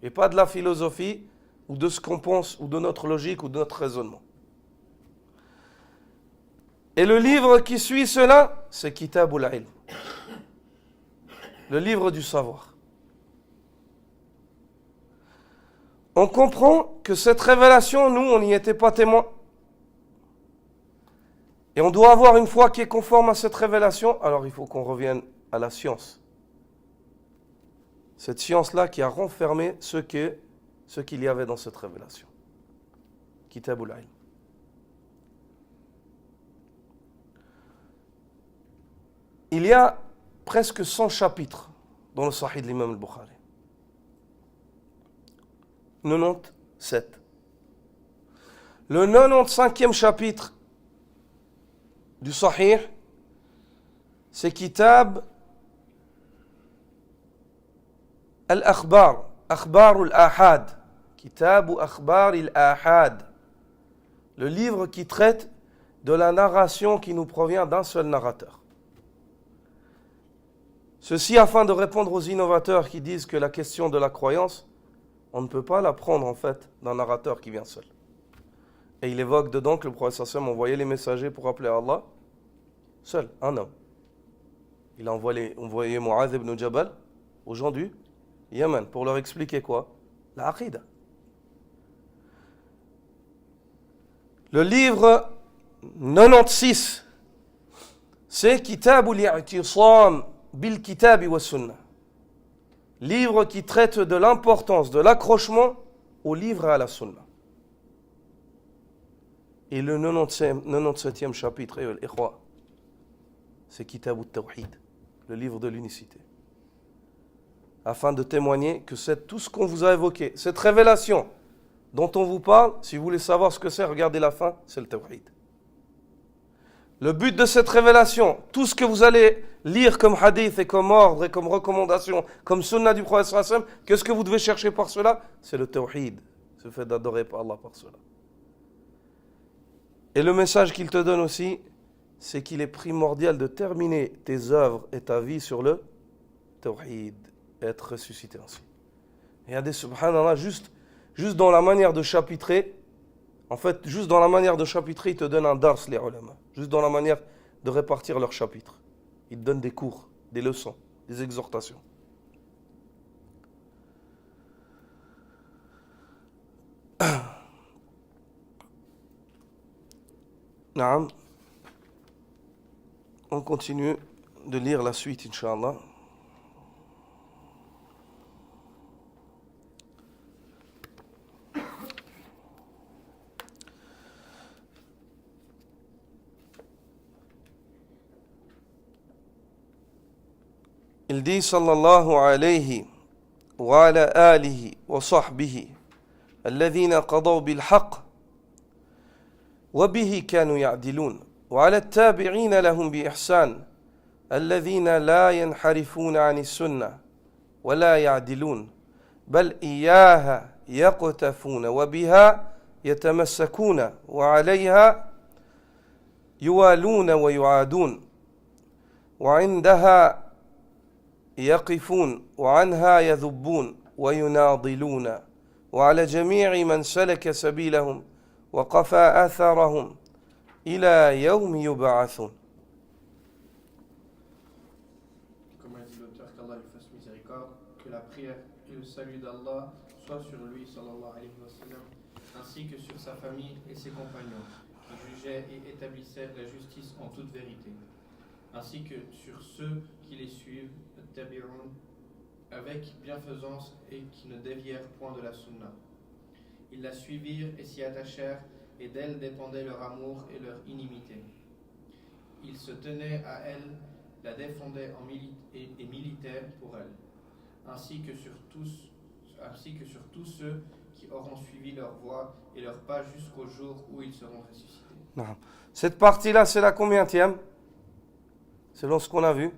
Et pas de la philosophie, ou de ce qu'on pense, ou de notre logique, ou de notre raisonnement. Et le livre qui suit cela, c'est Kitabul Ilm, le livre du savoir. On comprend que cette révélation, nous, on n'y était pas témoins. Et on doit avoir une foi qui est conforme à cette révélation, alors il faut qu'on revienne à la science. Cette science-là qui a renfermé ce qu'il y avait dans cette révélation. Kitabul Ilm. Il y a presque 100 chapitres dans le Sahih de l'imam al-Bukhari. 97. Le 95e chapitre du Sahih, c'est Kitab al-Akhbar, Akhbar al-Ahad, Kitabu Akhbar al-Ahad. Le livre qui traite de la narration qui nous provient d'un seul narrateur. Ceci afin de répondre aux innovateurs qui disent que la question de la croyance, on ne peut pas la prendre en fait d'un narrateur qui vient seul. Et il évoque dedans que le prophète sallam envoyait les messagers pour appeler Allah seul, un homme. Il a envoyé Mu'adh ibn Jabal aux gens du Yémen pour leur expliquer quoi? La Aqida. Le livre 96, c'est Kitabul i'tisam bil kitabi wa sunnah. Livre qui traite de l'importance de l'accrochement au livre et à la sunna. Et le 97e chapitre, c'est Kitabut Tawhid, le livre de l'unicité. Afin de témoigner que c'est tout ce qu'on vous a évoqué, cette révélation dont on vous parle, si vous voulez savoir ce que c'est, regardez la fin, c'est le Tawhid. Le but de cette révélation, tout ce que vous allez lire comme hadith et comme ordre et comme recommandation, comme sunna du prophète sallallahu alayhi wa sallam, qu'est-ce que vous devez chercher par cela? C'est le Tawhid, c'est le fait d'adorer par Allah par cela. Et le message qu'il te donne aussi, c'est qu'il est primordial de terminer tes œuvres et ta vie sur le Tawhid, et être ressuscité ainsi. Et il y a des subhanallah, juste dans la manière de chapitrer, en fait, juste dans la manière de chapitrer, il te donne un dars, les ulama. Juste dans la manière de répartir leurs chapitres. Il te donne des cours, des leçons, des exhortations. Naam. On continue de lire la suite, Inch'Allah. Il dit sallallahu alayhi wa ala alihi wa sahbihi alladhina qadaw bil haqq wa bihi kanu ya'dilun wa ala at-tabi'ina lahum bi ihsan alladhina la yanharifuna 'ani as-sunnah wa la ya'dilun bal iyyaha yaqtafuna wa biha yatamassakuna wa 'alayha yuwaluna wa yu'adun wa 'indaha يقفون وعنها يذبون ويناضلون وعلى جميع من سلك سبيلهم وقفى آثارهم إلى يوم يبعثون. Comme a dit l'auteur, qu'Allah lui fasse miséricorde, que la prière et le salut d'Allah soient sur lui, sallallahu alayhi wa sallam, ainsi que sur sa famille et ses compagnons, qui jugeaient et établissaient la justice en toute vérité, ainsi que sur ceux qui les suivent, avec bienfaisance et qui ne dévièrent point de la sunna. Ils la suivirent et s'y attachèrent, et d'elle dépendait leur amour et leur inimité. Ils se tenaient à elle, la défendaient et militaient pour elle, ainsi que sur tous ceux qui auront suivi leur voie et leur pas jusqu'au jour où ils seront ressuscités. Non. Cette partie-là, c'est la combientième? Selon ce qu'on a vu.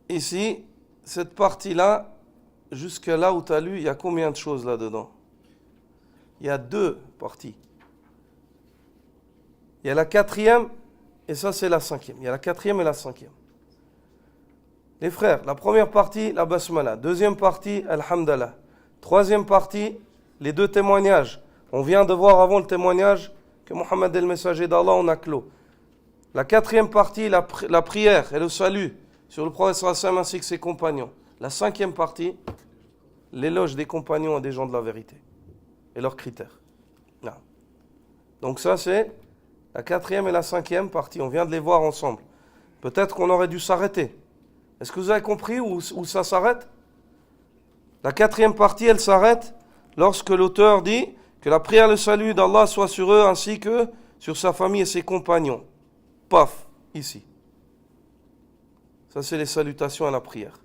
Ici, cette partie-là, jusque là où tu as lu, il y a combien de choses là-dedans? Il y a deux parties. Il y a la quatrième, et ça c'est la cinquième. Il y a la quatrième et la cinquième. Les frères, la première partie, la basmala. Deuxième partie, alhamdallah. Troisième partie, les deux témoignages. On vient de voir avant le témoignage que Mohammed est le messager d'Allah, on a clos. La quatrième partie, la prière et le salut sur le prophète sallallahu alayhi wa sallam ainsi que ses compagnons. La cinquième partie, l'éloge des compagnons et des gens de la vérité et leurs critères. Non. Donc ça c'est la quatrième et la cinquième partie. On vient de les voir ensemble. Peut-être qu'on aurait dû s'arrêter. Est-ce que vous avez compris où ça s'arrête? La quatrième partie, elle s'arrête lorsque l'auteur dit que la prière et le salut d'Allah soit sur eux ainsi que sur sa famille et ses compagnons. Paf, ici. Ça, c'est les salutations à la prière.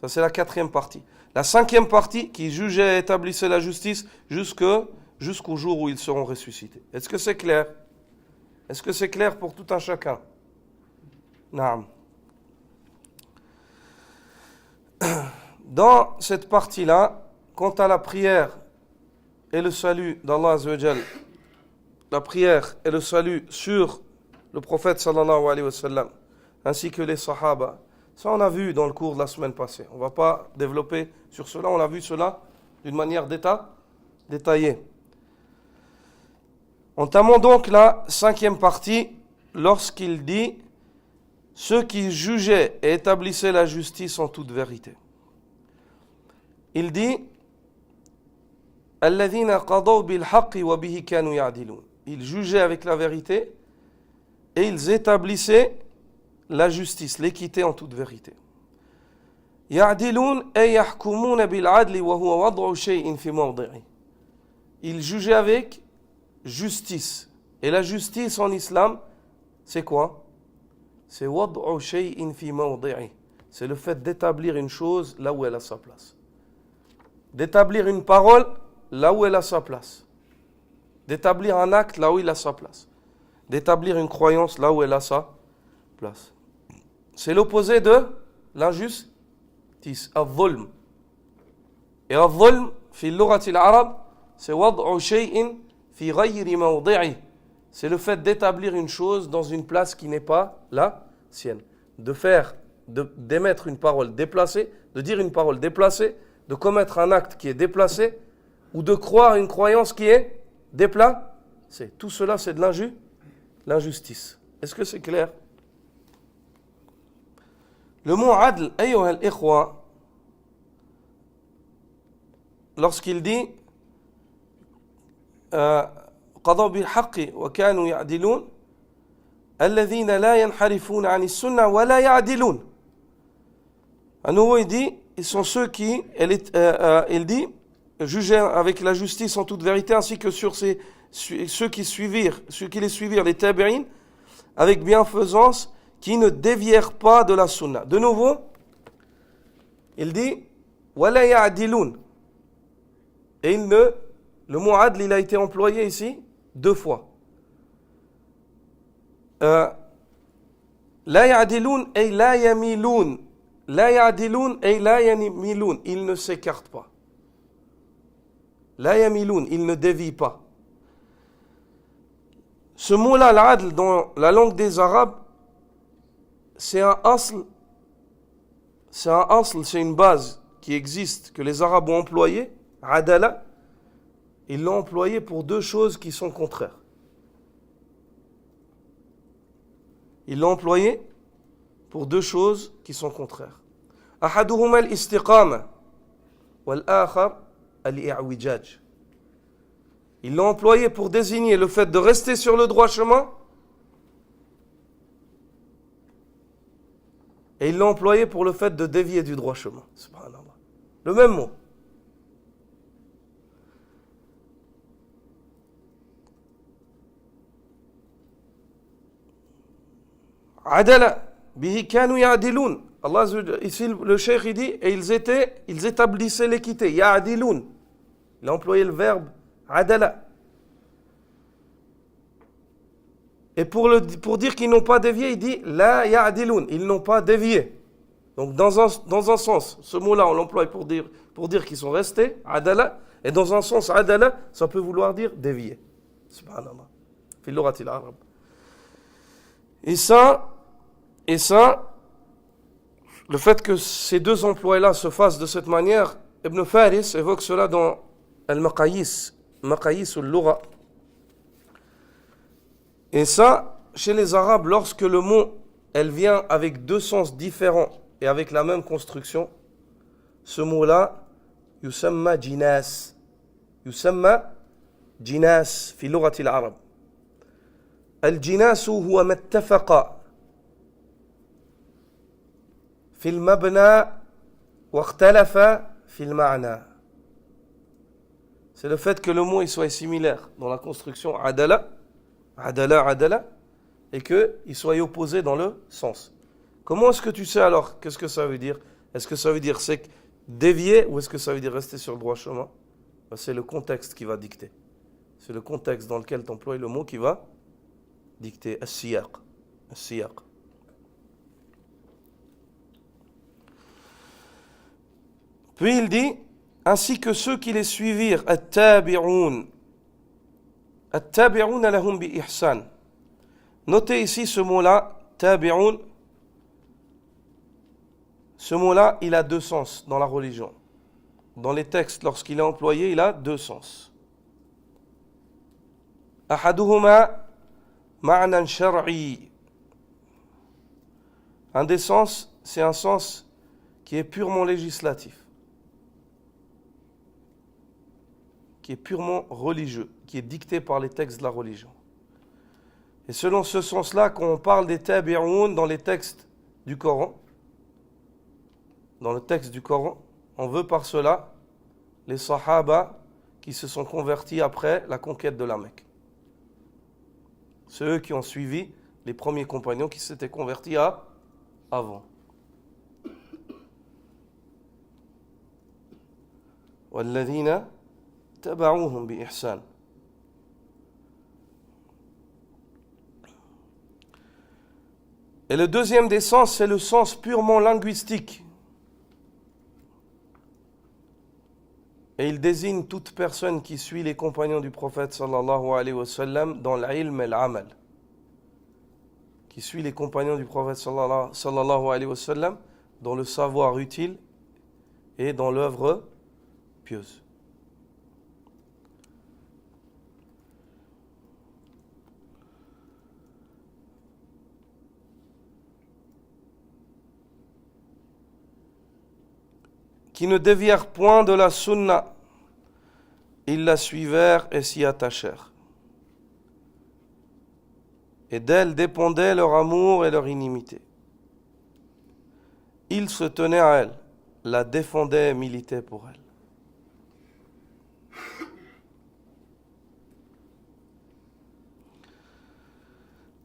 Ça, c'est la quatrième partie. La cinquième partie, qui jugeait et établissait la justice jusqu'au jour où ils seront ressuscités. Est-ce que c'est clair? Est-ce que c'est clair pour tout un chacun? Naam. Dans cette partie-là, quant à la prière et le salut d'Allah Azza wa Jal, la prière et le salut sur le prophète sallallahu alayhi wa sallam, ainsi que les sahaba, ça on a vu dans le cours de la semaine passée. On ne va pas développer sur cela, on a vu cela d'une manière détaillée. Entamons donc la 5e partie lorsqu'il dit ceux qui jugeaient et établissaient la justice en toute vérité. Il dit الذين قضوا بالحق وبه كانوا يعدلون. Ils jugeaient avec la vérité et ils établissaient la justice, l'équité en toute vérité. يعدلون أي يحكمون بالعدل وهو وضع شيء في موضعه. Ils jugeaient avec justice. Et la justice en islam, c'est quoi? C'est وضع شيء في موضعه. C'est le fait d'établir une chose là où elle a sa place. D'établir une parole là où elle a sa place. D'établir un acte là où il a sa place. D'établir une croyance là où elle a sa place. C'est l'opposé de l'injustice, al-zulm. Et al-zulm, في اللغة العرب, c'est وضع شيء في غير موضعه. C'est le fait d'établir une chose dans une place qui n'est pas la sienne. D'émettre une parole déplacée, de dire une parole déplacée, de commettre un acte qui est déplacé, ou de croire une croyance qui est déplacée. Tout cela, c'est de l'injustice. Est-ce que c'est clair? Le mot adl, ayyuha al-ikhwa, lorsqu'il dit قضوا بالحق وكانوا يعدلون الذين لا ينحرفون عن السنة ولا يعدلون. À nouveau, il dit, ils sont ceux qui, il dit, jugeaient avec la justice en toute vérité, ainsi que sur ceux qui les suivirent, les tabi'in, avec bienfaisance, qui ne dévièrent pas de la sunna. De nouveau, il dit, وَلَا يَعْدِلُونَ. Et le mot adl, il a été employé ici 2 fois. لا يعدلون أي لا يميلون. لا يعدلون أي لا يميلون. Ils ne s'écartent pas. لا يميلون, ils ne dévient pas. Ce mot-là, l'adl, dans la langue des Arabes, c'est un asl, c'est une base qui existe, que les Arabes ont employée, adala. Ils l'ont employé pour 2 choses qui sont contraires. Ils l'ont employé pour 2 choses qui sont contraires. أحدهما الاستقامة والآخر الإعوجاج. Ils l'ont employé pour désigner le fait de rester sur le droit chemin, et ils l'ont employé pour le fait de dévier du droit chemin. Subhanallah. Le même mot. Adala, bihi kanu ya'dilun. Allah, ici le cheikh il dit, et ils établissaient l'équité. Ya'dilun. Il a employé le verbe adala. Et pour dire qu'ils n'ont pas dévié, il dit la ya'dilun. Ils n'ont pas dévié. Donc dans un sens, ce mot-là, on l'emploie pour dire qu'ils sont restés, adala. Et dans un sens, adala, ça peut vouloir dire dévier. Subhanallah. Fil lughatil arab. Et ça, le fait que ces 2 emplois-là se fassent de cette manière, Ibn Faris évoque cela dans Al-Maqayis al-Lugha. Et ça, chez les Arabes, lorsque le mot, elle vient avec 2 sens différents et avec la même construction, ce mot-là, yusamma jinas. Yusamma jinas, fi lughati al-Arab. الجناس هو ما اتفق في المبنى واختلف في المعنى. C'est le fait que le mot il soit similaire dans la construction adala, et qu'il soit opposé dans le sens. Comment est-ce que tu sais alors qu'est-ce que ça veut dire? Est-ce que ça veut dire c'est dévier ou est-ce que ça veut dire rester sur le droit chemin? C'est le contexte qui va dicter. C'est le contexte dans lequel tu emploies le mot qui va dicté, as-siyaq. As-siyaq. Puis il dit, ainsi que ceux qui les suivirent, at-tabi'oun. At-tabi'oun lahum bi ihsan. Notez ici ce mot-là, tabi'oun. Ce mot-là, il a deux sens dans la religion. Dans les textes, lorsqu'il est employé, il a deux sens. Ahaduhuma ma'nan shar'i. Un des sens, c'est un sens qui est purement législatif, qui est purement religieux, qui est dicté par les textes de la religion. Et selon ce sens-là, quand on parle des tabi'oun dans les textes du Coran, dans le texte du Coran, on veut par cela les sahaba qui se sont convertis après la conquête de la Mecque. Ceux qui ont suivi les premiers compagnons qui s'étaient convertis avant. وَالَّذِينَ تَبَعُوهُمْ بِإِحْسَانٍ. Et le deuxième des sens, c'est le sens purement linguistique. Et il désigne toute personne qui suit les compagnons du prophète sallallahu alayhi wa sallam dans l'ilm et l'amal. Qui suit les compagnons du prophète sallallahu alayhi wa sallam dans le savoir utile et dans l'œuvre pieuse. Qui ne dévièrent point de la sunna, ils la suivèrent et s'y attachèrent. Et d'elle dépendait leur amour et leur inimité. Ils se tenaient à elle, la défendaient et militaient pour elle.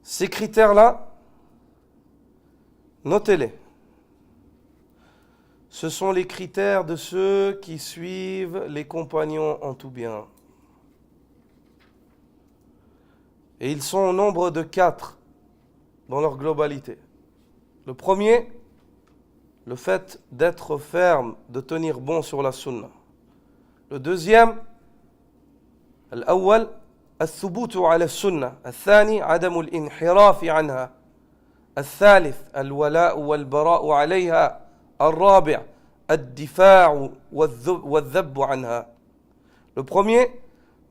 Ces critères-là, notez-les. Ce sont les critères de ceux qui suivent les compagnons en tout bien. Et ils sont au nombre de 4 dans leur globalité. Le premier, le fait d'être ferme, de tenir bon sur la sunna. Le deuxième, الأول الثبوت على السنة. الثاني عدم الانحراف عنها. الثالث الولاء والبراء عليها. الرابع الدفاع والذب عنها. Le premier,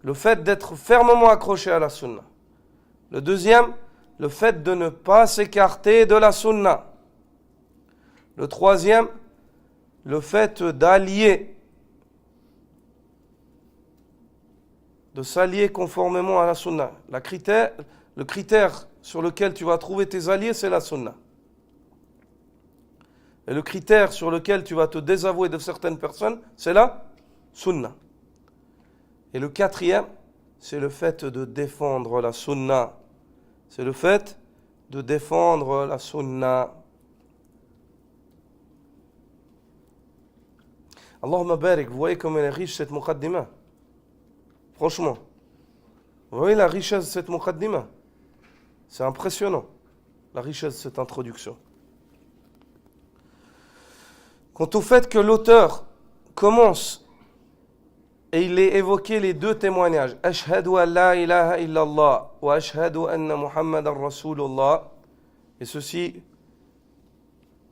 le fait d'être fermement accroché à la sunna. Le deuxième, le fait de ne pas s'écarter de la sunna. Le troisième, le fait d'allier, de s'allier conformément à la sunna. Le critère sur lequel tu vas trouver tes alliés, c'est la sunna. Et le critère sur lequel tu vas te désavouer de certaines personnes, c'est la sunna. Et le quatrième, c'est le fait de défendre la sunna. C'est le fait de défendre la sunna. Allahumma barik, vous voyez comme elle est riche cette muqaddima. Franchement, vous voyez la richesse de cette muqaddima. C'est impressionnant, la richesse de cette introduction. Quant au fait que l'auteur commence et il est évoqué les deux témoignages, Ashhadu an la ilaha illallah wa ashhadu anna Muhammadan Rasulullah, et ceci,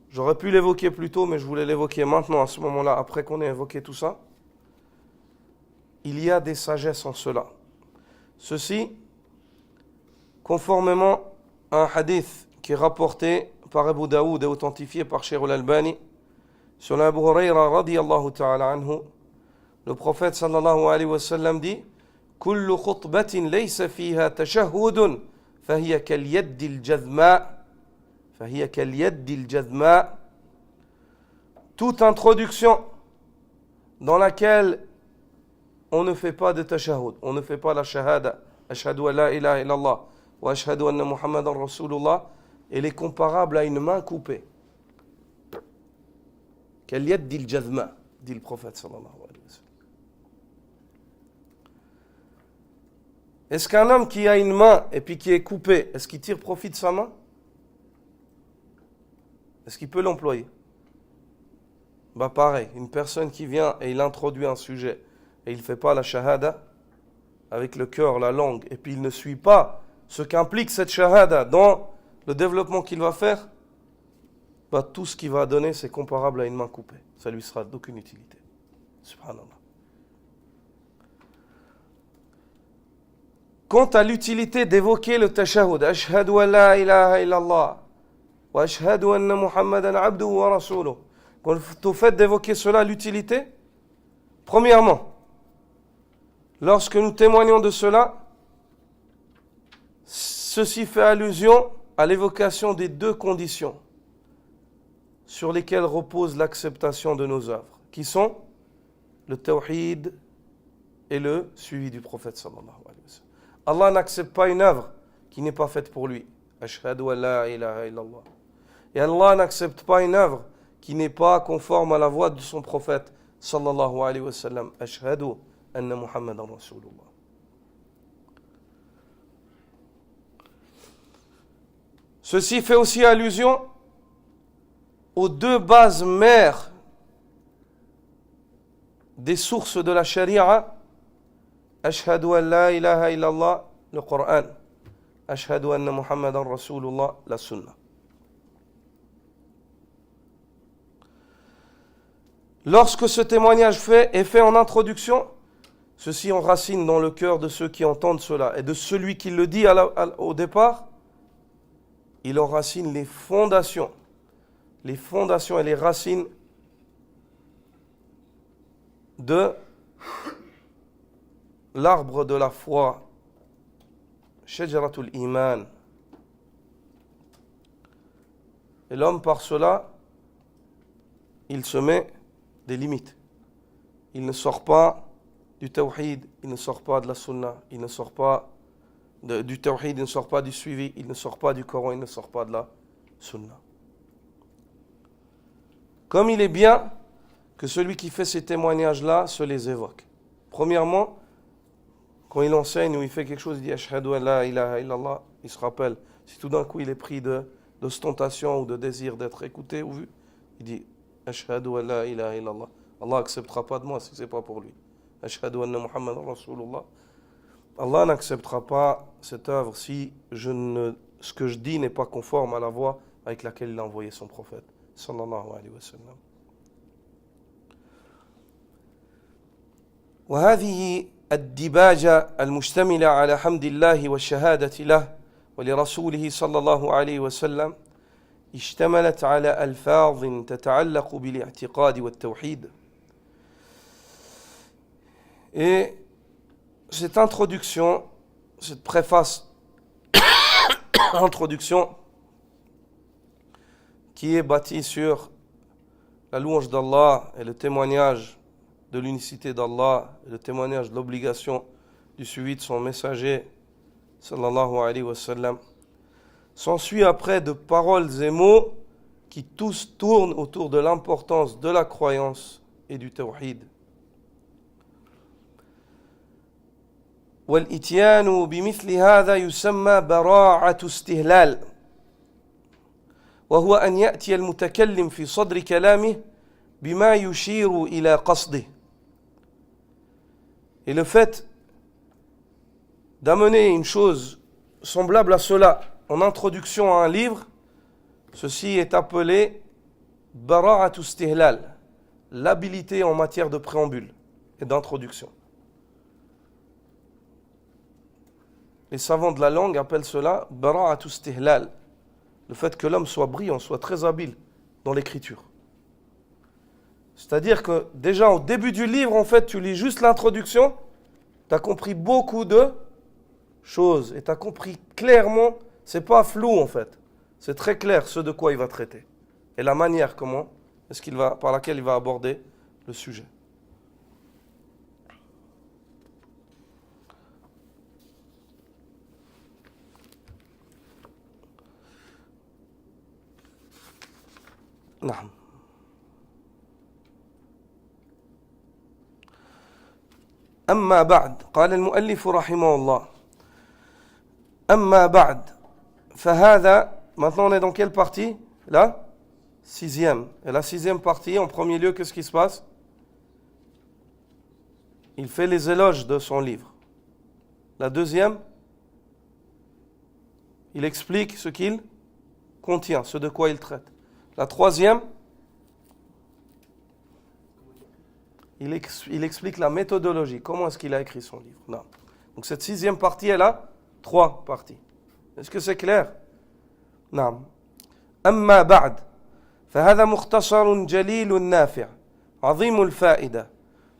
j'aurais pu l'évoquer plus tôt, mais je voulais l'évoquer maintenant, à ce moment-là, après qu'on ait évoqué tout ça. Il y a des sagesses en cela. Ceci, conformément à un hadith qui est rapporté par Abu Daoud et authentifié par Cheikh al-Albani, sur l'Abu Hurayra radiyallahu ta'ala anhu, le prophète sallallahu alayhi wa sallam dit Kullu khutbatin laysa fiha tashahhudun fahiya kal yaddi al-jadma. Toute introduction dans laquelle on ne fait pas de tashahhud, on ne fait pas la shahada, ashhadu an la ilaha illallah wa ashhadu anna Muhammadan Rasulullah, elle est comparable à une main coupée. Kal yaddi al-jadma, dit le prophète sallallahu alayhi wa sallam. Est-ce qu'un homme qui a une main et puis qui est coupé, est-ce qu'il tire profit de sa main? Est-ce qu'il peut l'employer? Bah pareil, une personne qui vient et il introduit un sujet et il ne fait pas la shahada avec le cœur, la langue, et puis il ne suit pas ce qu'implique cette shahada dans le développement qu'il va faire, bah tout ce qu'il va donner c'est comparable à une main coupée. Ça lui sera d'aucune utilité. Subhanallah. Quant à l'utilité d'évoquer le tashahhud, ashhadu an la ilaha illallah wa ashhadu anna Muhammadan abduhu wa rasuluh. Quant au fait d'évoquer cela, l'utilité, premièrement, lorsque nous témoignons de cela, ceci fait allusion à l'évocation des deux conditions sur lesquelles repose l'acceptation de nos œuvres, qui sont le tawhid et le suivi du prophète sallallahu alayhi wa sallam. Allah n'accepte pas une œuvre qui n'est pas faite pour lui. Ashhadu an la ilaha illallah. Et Allah n'accepte pas une œuvre qui n'est pas conforme à la voix de son prophète sallallahu alayhi wa sallam. Ashhadu anna Muhammadan rasulullah. Ceci fait aussi allusion aux deux bases mères des sources de la charia. Ashhadu an la ilaha illallah, le Coran. Ashhadu anna Muhammadan rasulullah, la sunna. Lorsque ce témoignage est fait en introduction, ceci enracine dans le cœur de ceux qui entendent cela et de celui qui le dit au départ. Il enracine les fondations et les racines de l'arbre de la foi, Shajaratul Iman. Et l'homme, par cela, il se met des limites. Il ne sort pas du tawhid, il ne sort pas de la sunna, il ne sort pas du tawhid, il ne sort pas du suivi, il ne sort pas du Coran, il ne sort pas de la sunna. Comme il est bien que celui qui fait ces témoignages-là se les évoque. Premièrement, quand il enseigne ou il fait quelque chose, il dit Ashhadu an la ilaha illallah, il se rappelle. Si tout d'un coup il est pris d'ostentation ou de désir d'être écouté ou vu, il dit Ashhadu an la ilaha illallah. Allah n'acceptera pas de moi si ce n'est pas pour lui. Ashhadu anna Muhammadan rasulullah. Allah n'acceptera pas cette œuvre si ce que je dis n'est pas conforme à la voie avec laquelle il a envoyé son prophète sallallahu alayhi wa sallam. وهذه الدباجة المشتملة على حمد الله والشهادة له ولرسوله صلى الله عليه وسلم اشتملت على ألفاظ تتعلق بالاعتقاد والتوحيد. Et cette introduction, cette préface, introduction, qui est bâtie sur la louange d'Allah et le témoignage de l'unicité d'Allah, et le témoignage de l'obligation du suivi de son messager, sallallahu alayhi wa sallam, s'ensuit après de paroles et mots qui tous tournent autour de l'importance de la croyance et du tawhid. والإتيان بمثل هذا يسمى براعة استهلال وهو أن يأتي المتكلم في صدر كلامه بما يشير إلى قصده. Et le fait d'amener une chose semblable à cela en introduction à un livre, ceci est appelé bara'at istihlal, l'habilité en matière de préambule et d'introduction. Les savants de la langue appellent cela bara'at istihlal, le fait que l'homme soit brillant, soit très habile dans l'écriture. C'est-à-dire que déjà au début du livre, en fait, tu lis juste l'introduction, tu as compris beaucoup de choses et tu as compris clairement, c'est pas flou en fait, c'est très clair ce de quoi il va traiter et la manière par laquelle il va aborder le sujet. نعم. أما بعد قال المؤلف رحمه الله Amma ba'd. Fahada. Maintenant, on est dans quelle partie? La sixième. Et la sixième partie, en premier lieu, qu'est-ce qui se passe? Il fait les éloges de son livre. La deuxième, il explique ce qu'il contient, ce de quoi il traite. La troisième, il explique la méthodologie, comment est-ce qu'il a écrit son livre. Non. Donc cette sixième partie, elle a 3 parties. Est-ce que c'est clair? Non. أما بعد فهذا مختصر جليل نافع عظيم الفائدة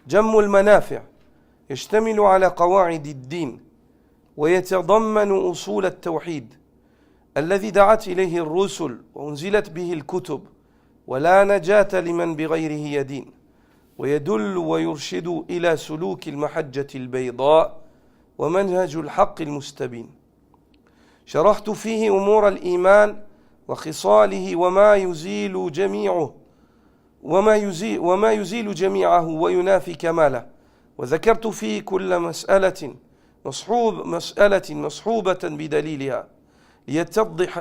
جم المنافع يشتمل على قواعد الدين ويتضمن أصول التوحيد الذي دعت إليه الرسل وأنزلت به الكتب ولا نجاة لمن بغيره يدين ويدل ويرشد إلى سلوك المحجة البيضاء ومنهج الحق المستبين شرحت فيه أمور الإيمان وخصاله وما يزيل جميعه وينافي كماله وذكرت فيه كل مسألة مصحوبة بدليلها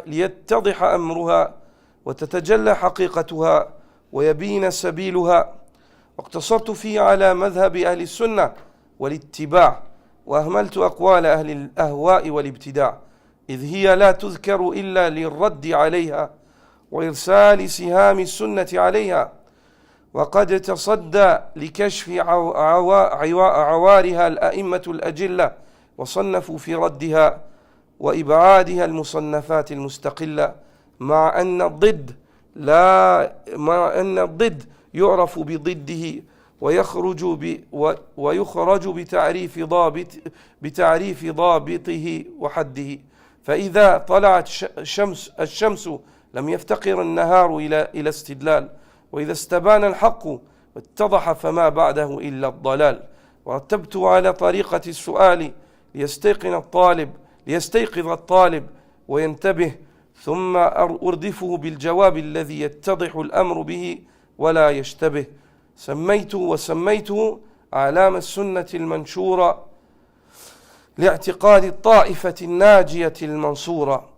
ليتضح أمرها وتتجلى حقيقتها ويبين سبيلها واقتصرت فيه على مذهب أهل السنة والاتباع وأهملت أقوال أهل الأهواء والابتداع إذ هي لا تذكر إلا للرد عليها وإرسال سهام السنة عليها وقد تصدى لكشف عوارها الأئمة الأجلة وصنفوا في ردها وإبعادها المصنفات المستقلة مع أن الضد يعرف بضده ويخرج بتعريف ضابطه وحده فإذا طلعت الشمس لم يفتقر النهار إلى استدلال وإذا استبان الحق اتضح فما بعده إلا الضلال ورتبت على طريقة السؤال ليستيقظ الطالب وينتبه ثم أردفه بالجواب الذي يتضح الأمر به ولا يشتبه سميته أعلام السنة المنشورة لاعتقاد الطائفة الناجية المنصورة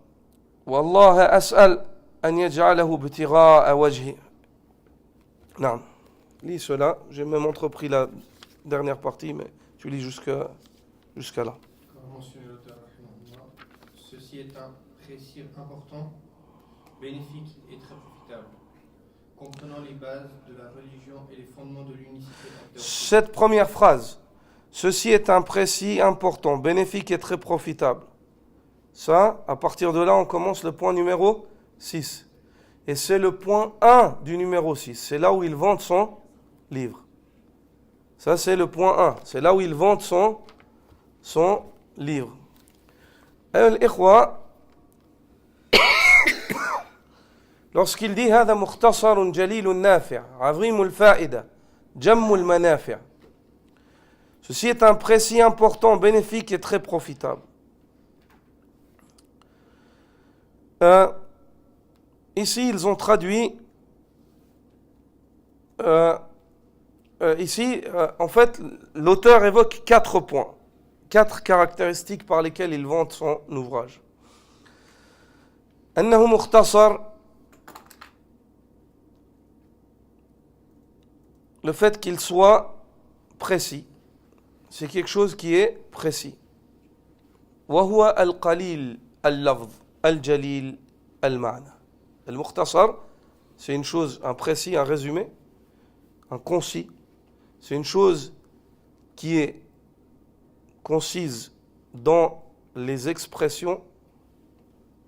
والله أسأل أن يجعله ابتغاء وجهه. Non, lis cela. J'ai même entrepris la dernière partie, mais tu lis jusqu'à là. Ceci est un précis important, bénéfique et très profitable, comprenant les bases de la religion et les fondements de l'unicité. Cette première phrase, ceci est un précis important, bénéfique et très profitable. Ça, à partir de là, on commence le point numéro 6. Et c'est le point 1 du numéro 6. C'est là où il vante son livre. Ça, c'est le point 1. C'est là où il vante son livre. الإخوة lorsqu'il dit هذا مختصر جليل نافع عظيم الفائدة جم المنافع, ceci est un précis important, bénéfique et très profitable. Ici, ils ont traduit en fait, l'auteur évoque 4 points, 4 caractéristiques par lesquelles il vante son ouvrage. أنه مختصر, le fait qu'il soit précis, c'est quelque chose qui est précis. وهو القليل اللفظ الجليل المعنى. Al-Mukhtasar, c'est une chose, un précis, un résumé, un concis. C'est une chose qui est concise dans les expressions,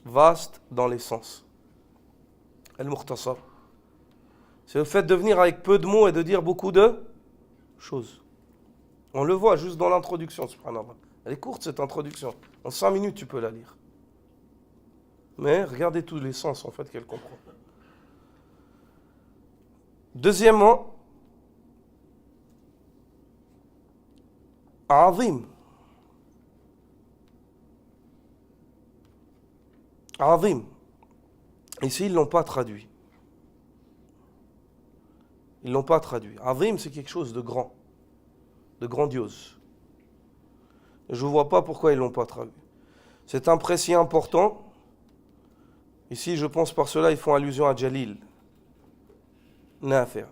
vaste dans les sens. Al-Mukhtasar. C'est le fait de venir avec peu de mots et de dire beaucoup de choses. On le voit juste dans l'introduction, subhanallah. Elle est courte cette introduction. En 5 minutes, tu peux la lire. Mais regardez tous les sens en fait qu'elle comprend. Deuxièmement, Azim. Azim. Ici, ils ne l'ont pas traduit. Ils ne l'ont pas traduit. Azim, c'est quelque chose de grand, de grandiose. Je ne vois pas pourquoi ils ne l'ont pas traduit. C'est un précis important. Ici, je pense par cela, ils font allusion à Jalil. Nafi'.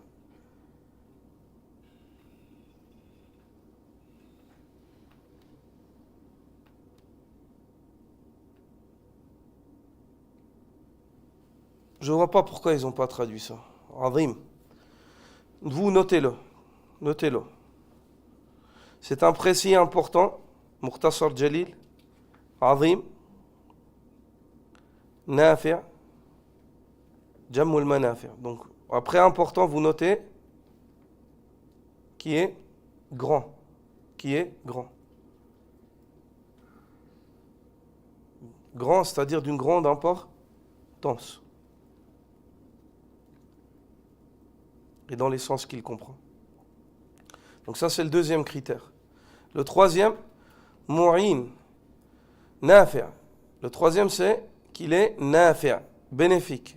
Je ne vois pas pourquoi ils n'ont pas traduit ça. Azim. Vous, notez-le. Notez-le. C'est un précis important. Mukhtasar Jalil. Azim. Nafi'. Jammul Manafi'. Donc, après important, vous notez qui est grand. Qui est grand. Grand, c'est-à-dire d'une grande importance. Et dans les sens qu'il comprend. Donc ça, c'est le deuxième critère. Le troisième, mu'in, nafi'. Le troisième, c'est qu'il est nafi', bénéfique.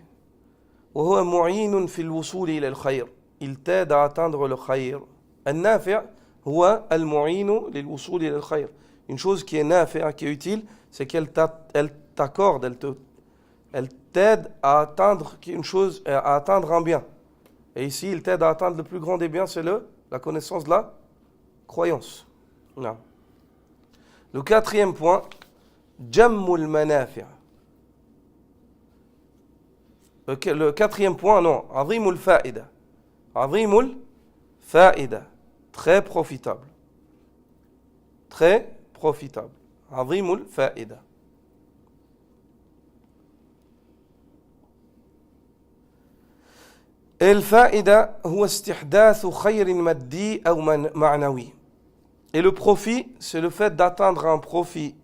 وهو معين في الوصول إلى الخير. Il t'aide à atteindre le khayr. النافع هو المعين للوصول إلى الخير. Une chose qui est nafi', qui est utile, c'est qu'elle t'accorde, elle t'aide à atteindre une chose, à atteindre un bien. Et ici, il t'aide à atteindre le plus grand des biens, c'est la connaissance de la croyance. Non. Le quatrième point, Jammul Manafi'. Le quatrième point, non, Azimul Fa'ida. Azimul Fa'ida. Très profitable. Très profitable. Azimul Fa'ida. الفائدة هو استحداث خير مادي أو معنوي. Et le profit, c'est le fait d'atteindre un profit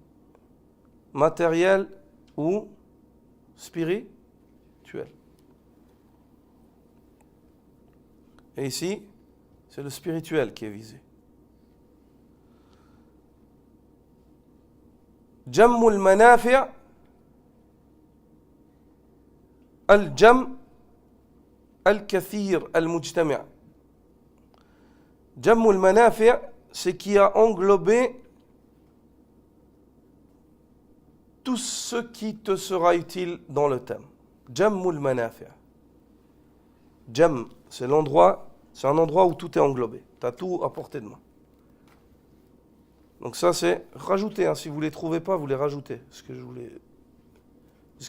matériel ou spirituel. Et ici, c'est le spirituel qui est visé. جم المنافع الجم الكثير المجتمع. جم المنافع, c'est qui a englobé tout ce qui te sera utile dans le thème. Jammul Manafi'. Jam, c'est l'endroit, c'est un endroit où tout est englobé. Tu as tout à portée de main. Donc ça, c'est rajouter. Si vous ne les trouvez pas, vous les rajoutez. Ce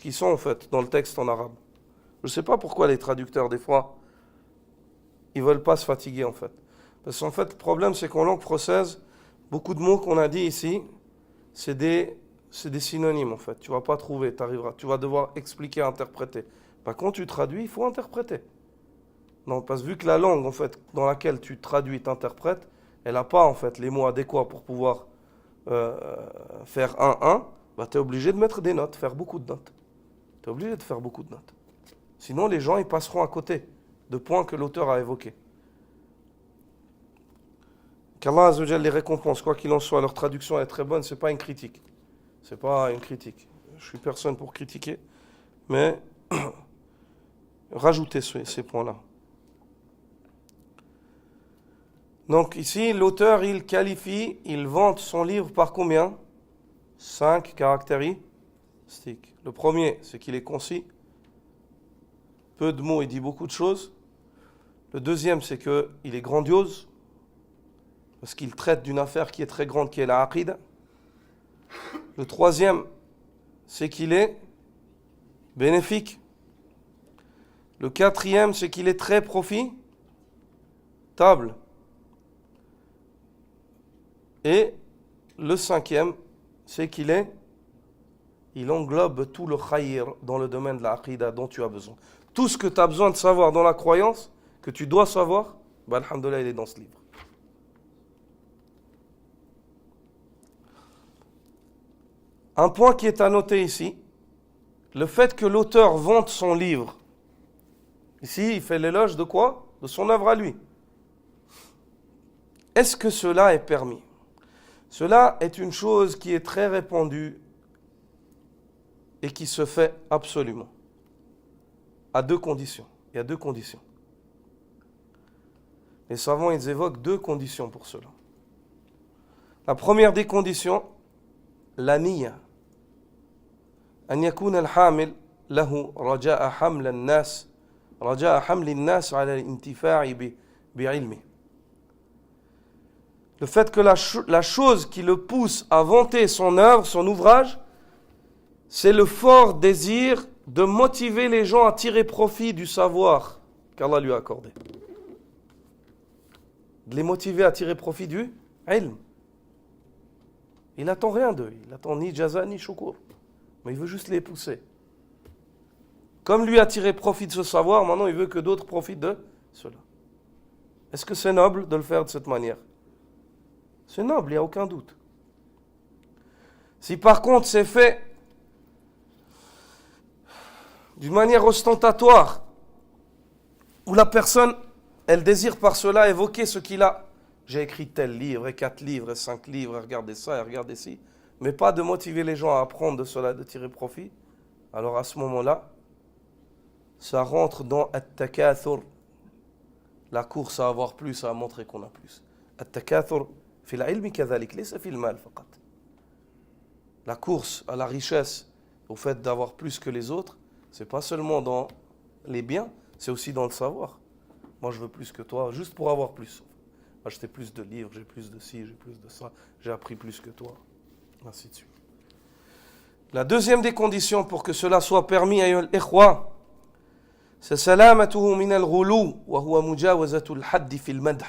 qu'ils sont en fait dans le texte en arabe. Je ne sais pas pourquoi les traducteurs, des fois, ils ne veulent pas se fatiguer en fait. Parce qu'en fait, le problème, c'est qu'en langue française, beaucoup de mots qu'on a dit ici, c'est des synonymes en fait. Tu ne vas pas trouver, tu vas devoir expliquer, interpréter. Quand tu traduis, il faut interpréter. Non, parce que vu que la langue en fait, dans laquelle tu traduis, t'interprètes, elle n'a pas en fait les mots adéquats pour pouvoir faire un, tu es obligé de mettre des notes, faire beaucoup de notes. Tu es obligé de faire beaucoup de notes. Sinon, les gens ils passeront à côté de points que l'auteur a évoqués. Qu'Allah Azza wa Jalla les récompense, quoi qu'il en soit, leur traduction est très bonne, c'est pas une critique. C'est pas une critique. Je suis personne pour critiquer, mais rajoutez ces points-là. Donc ici, l'auteur, il qualifie, il vante son livre par combien? 5 caractéristiques. Le premier, c'est qu'il est concis. Peu de mots, il dit beaucoup de choses. Le deuxième, c'est qu'il est grandiose, parce qu'il traite d'une affaire qui est très grande, qui est la aqida. Le troisième, c'est qu'il est bénéfique. Le quatrième, c'est qu'il est très profitable. Et le cinquième, c'est qu'il englobe tout le khayr dans le domaine de la aqida dont tu as besoin. Tout ce que tu as besoin de savoir dans la croyance, que tu dois savoir, alhamdoulilah, il est dans ce livre. Un point qui est à noter ici, le fait que l'auteur vante son livre. Ici, il fait l'éloge de quoi? De son œuvre à lui. Est-ce que cela est permis? Cela est une chose qui est très répandue et qui se fait absolument. À deux conditions. Il y a deux conditions. Les savants, ils évoquent deux conditions pour cela. La première des conditions, la niya. أن يكون الحامل له رجاء حمل الناس على الانتفاع بعلمه. Le fait que la chose qui le pousse à vanter son œuvre, son ouvrage, c'est le fort désir de motiver les gens à tirer profit du savoir qu'Allah lui a accordé. De les motiver à tirer profit du ilm. Il n'attend rien d'eux, il n'attend ni jaza ni shukur, mais il veut juste les pousser. Comme lui a tiré profit de ce savoir, maintenant il veut que d'autres profitent de cela. Est-ce que c'est noble de le faire de cette manière? C'est noble, il n'y a aucun doute. Si par contre c'est fait d'une manière ostentatoire, où la personne, elle désire par cela évoquer ce qu'il a. J'ai écrit tel livre, et 4 livres, et 5 livres, et regardez ça, et regardez ci. Mais pas de motiver les gens à apprendre de cela, de tirer profit. Alors à ce moment-là, ça rentre dans at-takathur, la course à avoir plus, à montrer qu'on a plus. At-takathur, fi l'ilmi kadhalik, laysa fi al-mal faqat. La course à la richesse, au fait d'avoir plus que les autres, c'est pas seulement dans les biens, c'est aussi dans le savoir. Moi, je veux plus que toi, juste pour avoir plus. Acheter plus de livres, j'ai plus de ci, j'ai plus de ça, j'ai appris plus que toi, ainsi de suite. La deuxième des conditions pour que cela soit permis, ayyuha al-ikhwa, c'est salamatuhu min al-ghulu wa huwa mujawazatu al-hadd fi al-madh.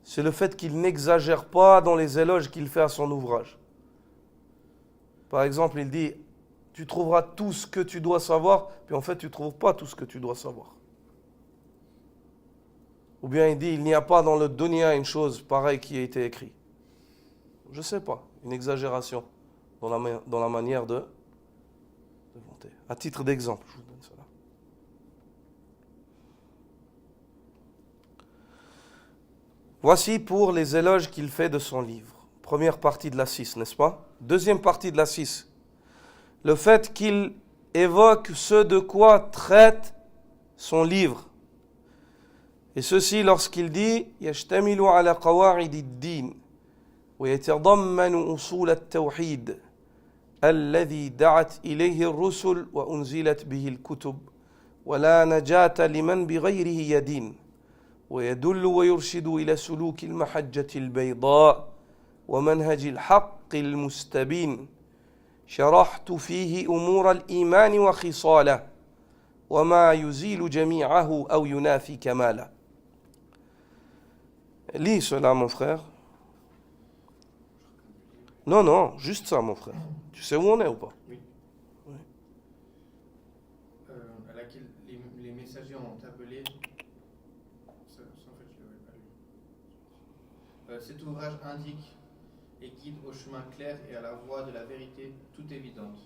C'est le fait qu'il n'exagère pas dans les éloges qu'il fait à son ouvrage. Par exemple, il dit tu trouveras tout ce que tu dois savoir, puis en fait tu ne trouves pas tout ce que tu dois savoir. Ou bien il dit il n'y a pas dans le dunya une chose pareille qui a été écrite. Je ne sais pas, une exagération dans la manière de vanter. À titre d'exemple, je vous donne cela. Voici pour les éloges qu'il fait de son livre. Première partie de la 6, n'est-ce pas? Deuxième partie de la 6. Le fait qu'il évoque ce de quoi traite son livre. Et ceci lorsqu'il dit يشتمل على قواعد الدين ويتضمن أصول التوحيد الذي دعت إليه الرسل وأنزلت به الكتب ولا نجاة لمن بغيره يدين ويدل ويرشد إلى سلوك المحجة البيضاء ومنهج الحق المستبين شرحت فيه أمور الإيمان وخصاله وما يزيل جميعه أو ينافي كماله. Lis cela, mon frère. Non, juste ça, mon frère. Tu sais où on est ou pas? Oui. Oui. À laquelle les messagers ont appelé. Ça, en fait, je l'avais pas lu. Cet ouvrage indique et guide au chemin clair et à la voie de la vérité toute évidente.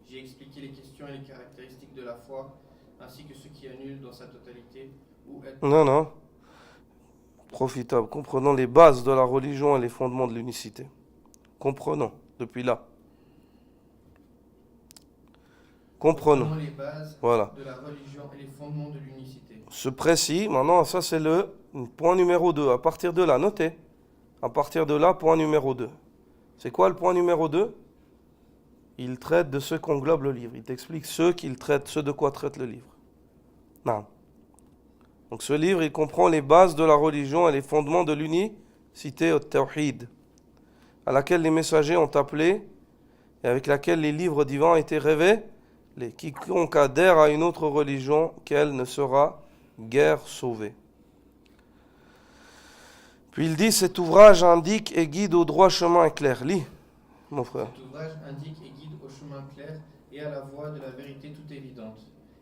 J'ai expliqué les questions et les caractéristiques de la foi, ainsi que ce qui annule dans sa totalité ou est... Non. Profitable. Comprenons les bases de la religion et les fondements de l'unicité. Comprenons, depuis là. Comprenons les bases voilà. de la religion et les fondements de l'unicité. Ce précis, maintenant, ça c'est le point numéro 2. À partir de là, notez. À partir de là, point numéro 2. C'est quoi le point numéro 2? Il traite de ce qu'englobe le livre. Il t'explique ce de quoi traite le livre. Non. Donc ce livre, il comprend les bases de la religion et les fondements de l'unicité au tawhid, à laquelle les messagers ont appelé et avec laquelle les livres divins ont été révélés. Quiconque adhère à une autre religion qu'elle ne sera guère sauvé. Puis il dit, cet ouvrage indique et guide au droit chemin clair. Lis, mon frère. Cet ouvrage indique et guide au chemin clair et à la voie de la vérité toute évidente.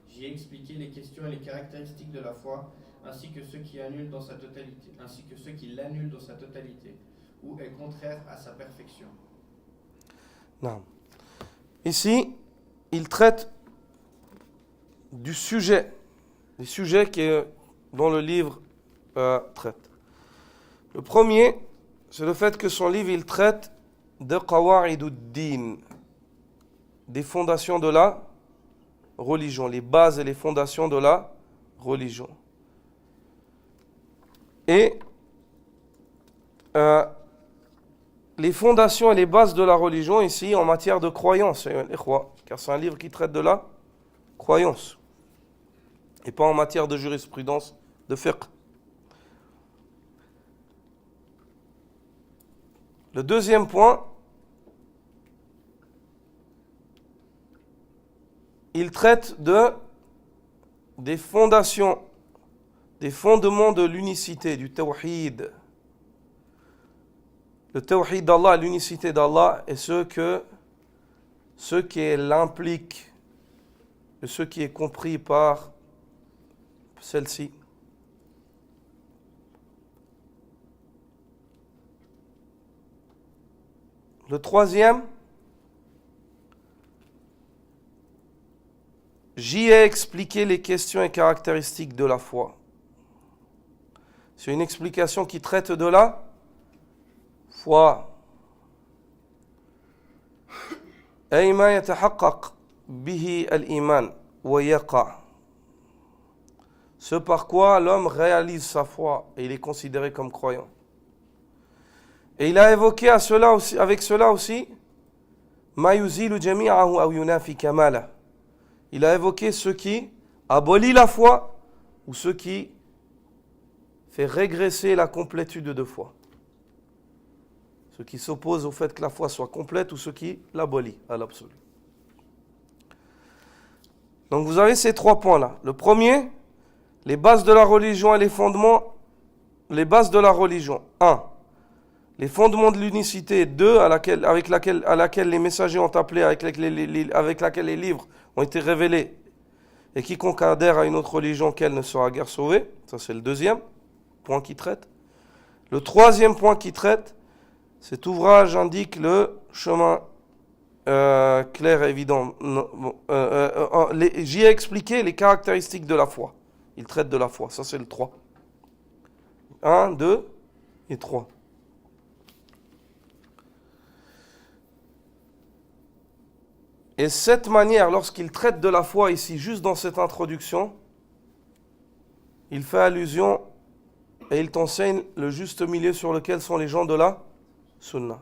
J'y ai expliqué les questions et les caractéristiques de la foi, ainsi que ceux qui l'annulent dans sa totalité, ou est contraire à sa perfection. Non. Ici, il traite du sujet, des sujets dont le livre traite. Le premier, c'est le fait que son livre, il traite de qawa'id-ud-din, des fondations de la religion, les bases et les fondations de la religion. Et les fondations et les bases de la religion ici en matière de croyance, car c'est un livre qui traite de la croyance et pas en matière de jurisprudence, de fiqh. Le deuxième point, il traite des fondations, des fondements de l'unicité, du tawhid. Le tawhid d'Allah, l'unicité d'Allah, et ce qui l'implique, et ce qui est compris par celle-ci. Le troisième, j'y ai expliqué les questions et caractéristiques de la foi. C'est une explication qui traite de la foi. أي ما يتحقق به الإيمان ويقع. Ce par quoi l'homme réalise sa foi et il est considéré comme croyant. Et il a évoqué avec cela aussi ما يزيل جميعه أو ينافي كماله. Il a évoqué ce qui abolit la foi ou ce qui fait régresser la complétude de foi. Ce qui s'oppose au fait que la foi soit complète ou ce qui l'abolit à l'absolu. Donc vous avez ces trois points-là. Le premier, les bases de la religion et les fondements. Les bases de la religion. 1. Les fondements de l'unicité. 2. À laquelle les messagers ont appelé, avec laquelle les livres ont été révélés. Et quiconque adhère à une autre religion qu'elle ne sera guère sauvé. Ça c'est le deuxième point qui traite. Le troisième point qui traite, cet ouvrage indique le chemin clair et évident. J'y ai expliqué les caractéristiques de la foi. Il traite de la foi. Ça, c'est le 3. 1, 2 et 3. Et cette manière, lorsqu'il traite de la foi ici, juste dans cette introduction, il fait allusion et il t'enseigne le juste milieu sur lequel sont les gens de la Sunna.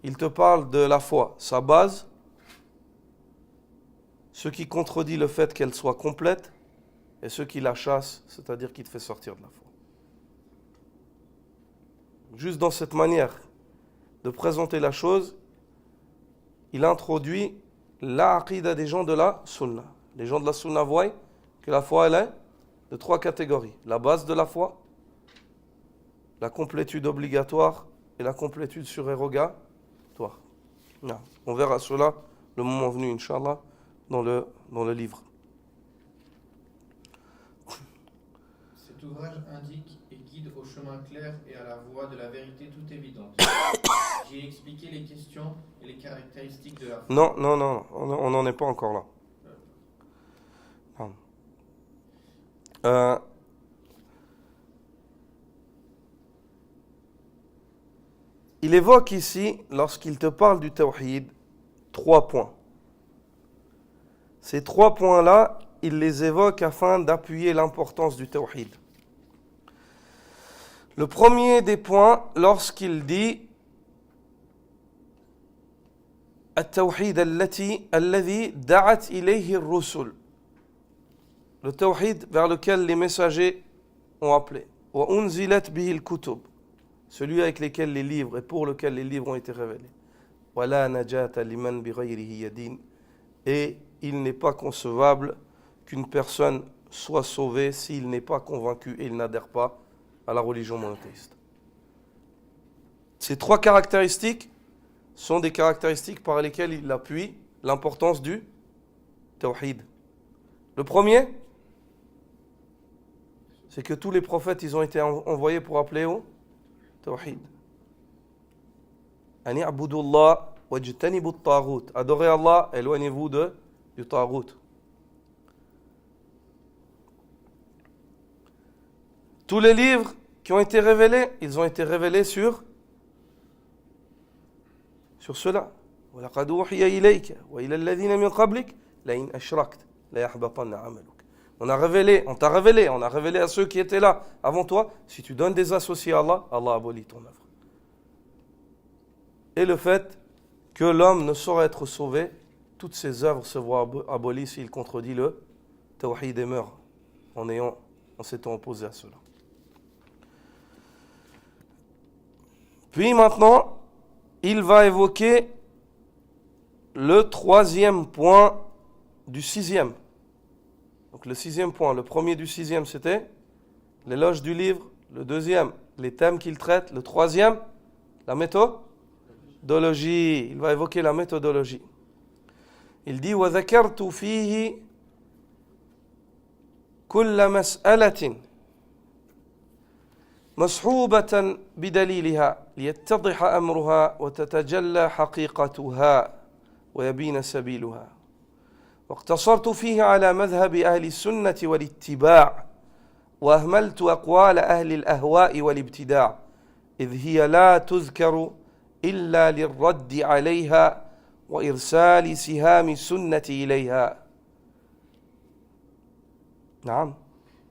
Il te parle de la foi, sa base, ce qui contredit le fait qu'elle soit complète, et ce qui la chasse, c'est-à-dire qui te fait sortir de la foi. Juste dans cette manière de présenter la chose, il introduit la aqida des gens de la Sunna. Les gens de la Sunna voient que la foi, elle est de 3 catégories. La base de la foi, la complétude obligatoire et la complétude surérogatoire. On verra cela le moment venu, Inch'Allah, dans le livre. Cet ouvrage indique et guide au chemin clair et à la voie de la vérité toute évidente. J'ai expliqué les questions et les caractéristiques de la foi. Non, on n'en est pas encore là. Non. Il évoque ici, lorsqu'il te parle du tawhid, 3 points. Ces 3 points-là, il les évoque afin d'appuyer l'importance du tawhid. Le premier des points, lorsqu'il dit التوحيد الذي دعت إليه الرسل. Le tawhid vers lequel les messagers ont appelé. وأنزلت به الكتب. Celui avec lequel les livres et pour lequel les livres ont été révélés. ولا نجاة لمن بغيره يدين. Et il n'est pas concevable qu'une personne soit sauvée s'il n'est pas convaincu et il n'adhère pas à la religion monothéiste. Ces 3 caractéristiques sont des caractéristiques par lesquelles il appuie l'importance du tawhid. Le premier, c'est que tous les prophètes, ils ont été envoyés pour appeler au tawhid. Ani abudullah wajtanibu at-taghut. Adorez Allah, éloignez-vous du taghut. Tous les livres qui ont été révélés, ils ont été révélés sur cela. وَلَقَدْ أُوحِيَ إِلَيْكَ وَإِلَى الَّذِينَ مِنْ قَبْلِكَ لَإِنْ أَشْرَكْتَ لَيَحْبَطَنَّ عَمَلُكَ. On a révélé à ceux qui étaient là avant toi, si tu donnes des associés à Allah, Allah abolit ton œuvre. et le fait que l'homme ne saurait être sauvé, toutes ses œuvres se voient abolies s'il contredit le tawhid et meurt en s'étant opposé à cela. Puis maintenant, il va évoquer le troisième point du sixième. Donc le sixième point, le premier du sixième, c'était l'éloge du livre. Le deuxième, les thèmes qu'il traite. Le troisième, la méthodologie. Il va évoquer la méthodologie. Il dit وَذَكَرْتُ فِيهِ كُلَّ مَسْأَلَةٍ مصحوبة بدليلها ليتضح أمرها وتتجلى حقيقتها ويبين سبيلها واقتصرت فيه على مذهب أهل السنة والاتباع وأهملت أقوال أهل الأهواء والابتداع إذ هي لا تذكر إلا للرد عليها وإرسال سهام السنة إليها. نعم.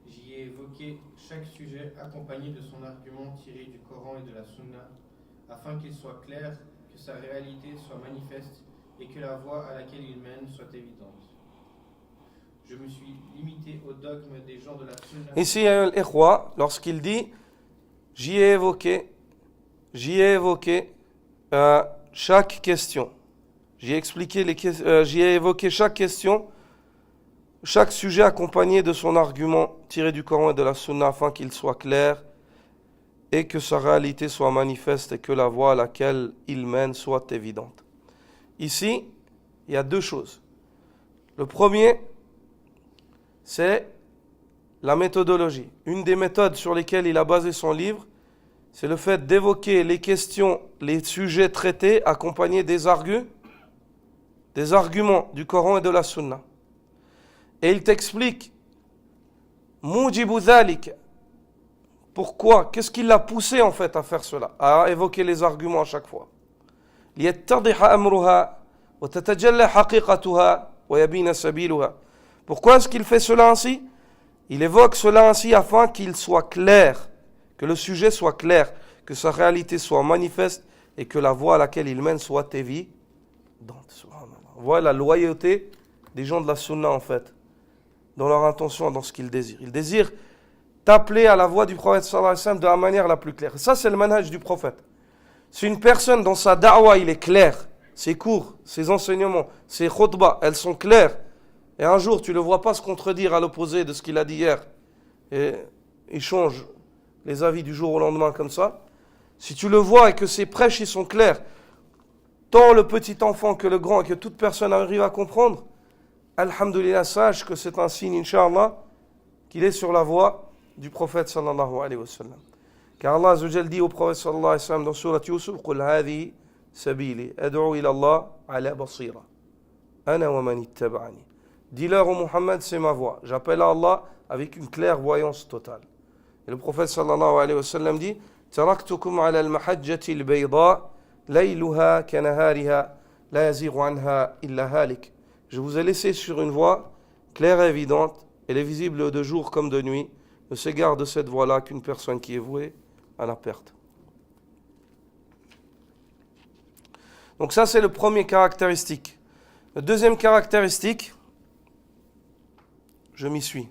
J'y ai évoqué chaque sujet accompagné de son argument tiré du Coran et de la Sunna, afin qu'il soit clair, que sa réalité soit manifeste et que la voie à laquelle il mène soit évidente. Je me suis limité au dogme des gens de la Sunna. Ici, al-Ikhwa, lorsqu'il dit j'y ai évoqué chaque question. J'ai évoqué chaque question, chaque sujet accompagné de son argument tiré du Coran et de la Sunna afin qu'il soit clair et que sa réalité soit manifeste et que la voie à laquelle il mène soit évidente. Ici, il y a deux choses. Le premier, c'est la méthodologie. Une des méthodes sur lesquelles il a basé son livre, c'est le fait d'évoquer les questions, les sujets traités accompagnés des arguments du Coran et de la Sunna. Et il t'explique Mujibu dhalik. Pourquoi? Qu'est-ce qui l'a poussé en fait à faire cela? À évoquer les arguments à chaque fois. ليتضح أمرها وتتجلى حقيقتها ويبين سبيلها. Pourquoi est-ce qu'il fait cela ainsi? Il évoque cela ainsi afin qu'il soit clair, que le sujet soit clair, que sa réalité soit manifeste et que la voie à laquelle il mène soit évidente. Voilà la loyauté des gens de la Sunna en fait, dans leur intention, dans ce qu'ils désirent. Ils désirent t'appeler à la voie du prophète sallallahu alayhi wa sallam de la manière la plus claire. Ça c'est le manhaj du prophète. Si une personne dans sa da'wa il est clair, ses cours, ses enseignements, ses khutbahs, elles sont claires, et un jour tu ne le vois pas se contredire à l'opposé de ce qu'il a dit hier, et il change les avis du jour au lendemain comme ça, si tu le vois et que ses prêches ils sont clairs, tant le petit enfant que le grand et que toute personne arrive à comprendre, alhamdulillah, sache que c'est un signe, incha'Allah, qu'il est sur la voie du prophète sallallahu alayhi wa sallam. Car Allah Azza wa Jalla dit au prophète sallallahu alayhi wa sallam dans surat Yusuf, قُلْ هَذِهِ سَبِيلِ أَدْعُو إِلَى اللَّهِ عَلَى بَصِيرَةٍ أَنَا وَمَنِ اتَّبَعَنِي. Dis-leur au Muhammad, c'est ma voie. J'appelle à Allah avec une clairvoyance totale. Et le prophète sallallahu alayhi wa sallam dit, تَرَكْتُكُمْ عَلَى الْمَحَجَّةِ الْبَيْضَاءِ لَيْلُهَا كَنَهَارِهَا لَا يَزِيغُ عَنْهَا إِلَّا هَالِكٌ. Je vous ai laissé sur une voie claire et évidente. Elle est visible de jour comme de nuit. Ne s'égare de cette voie-là qu'une personne qui est vouée à la perte. Donc ça, c'est le premier caractéristique. Le deuxième caractéristique, je m'y suis.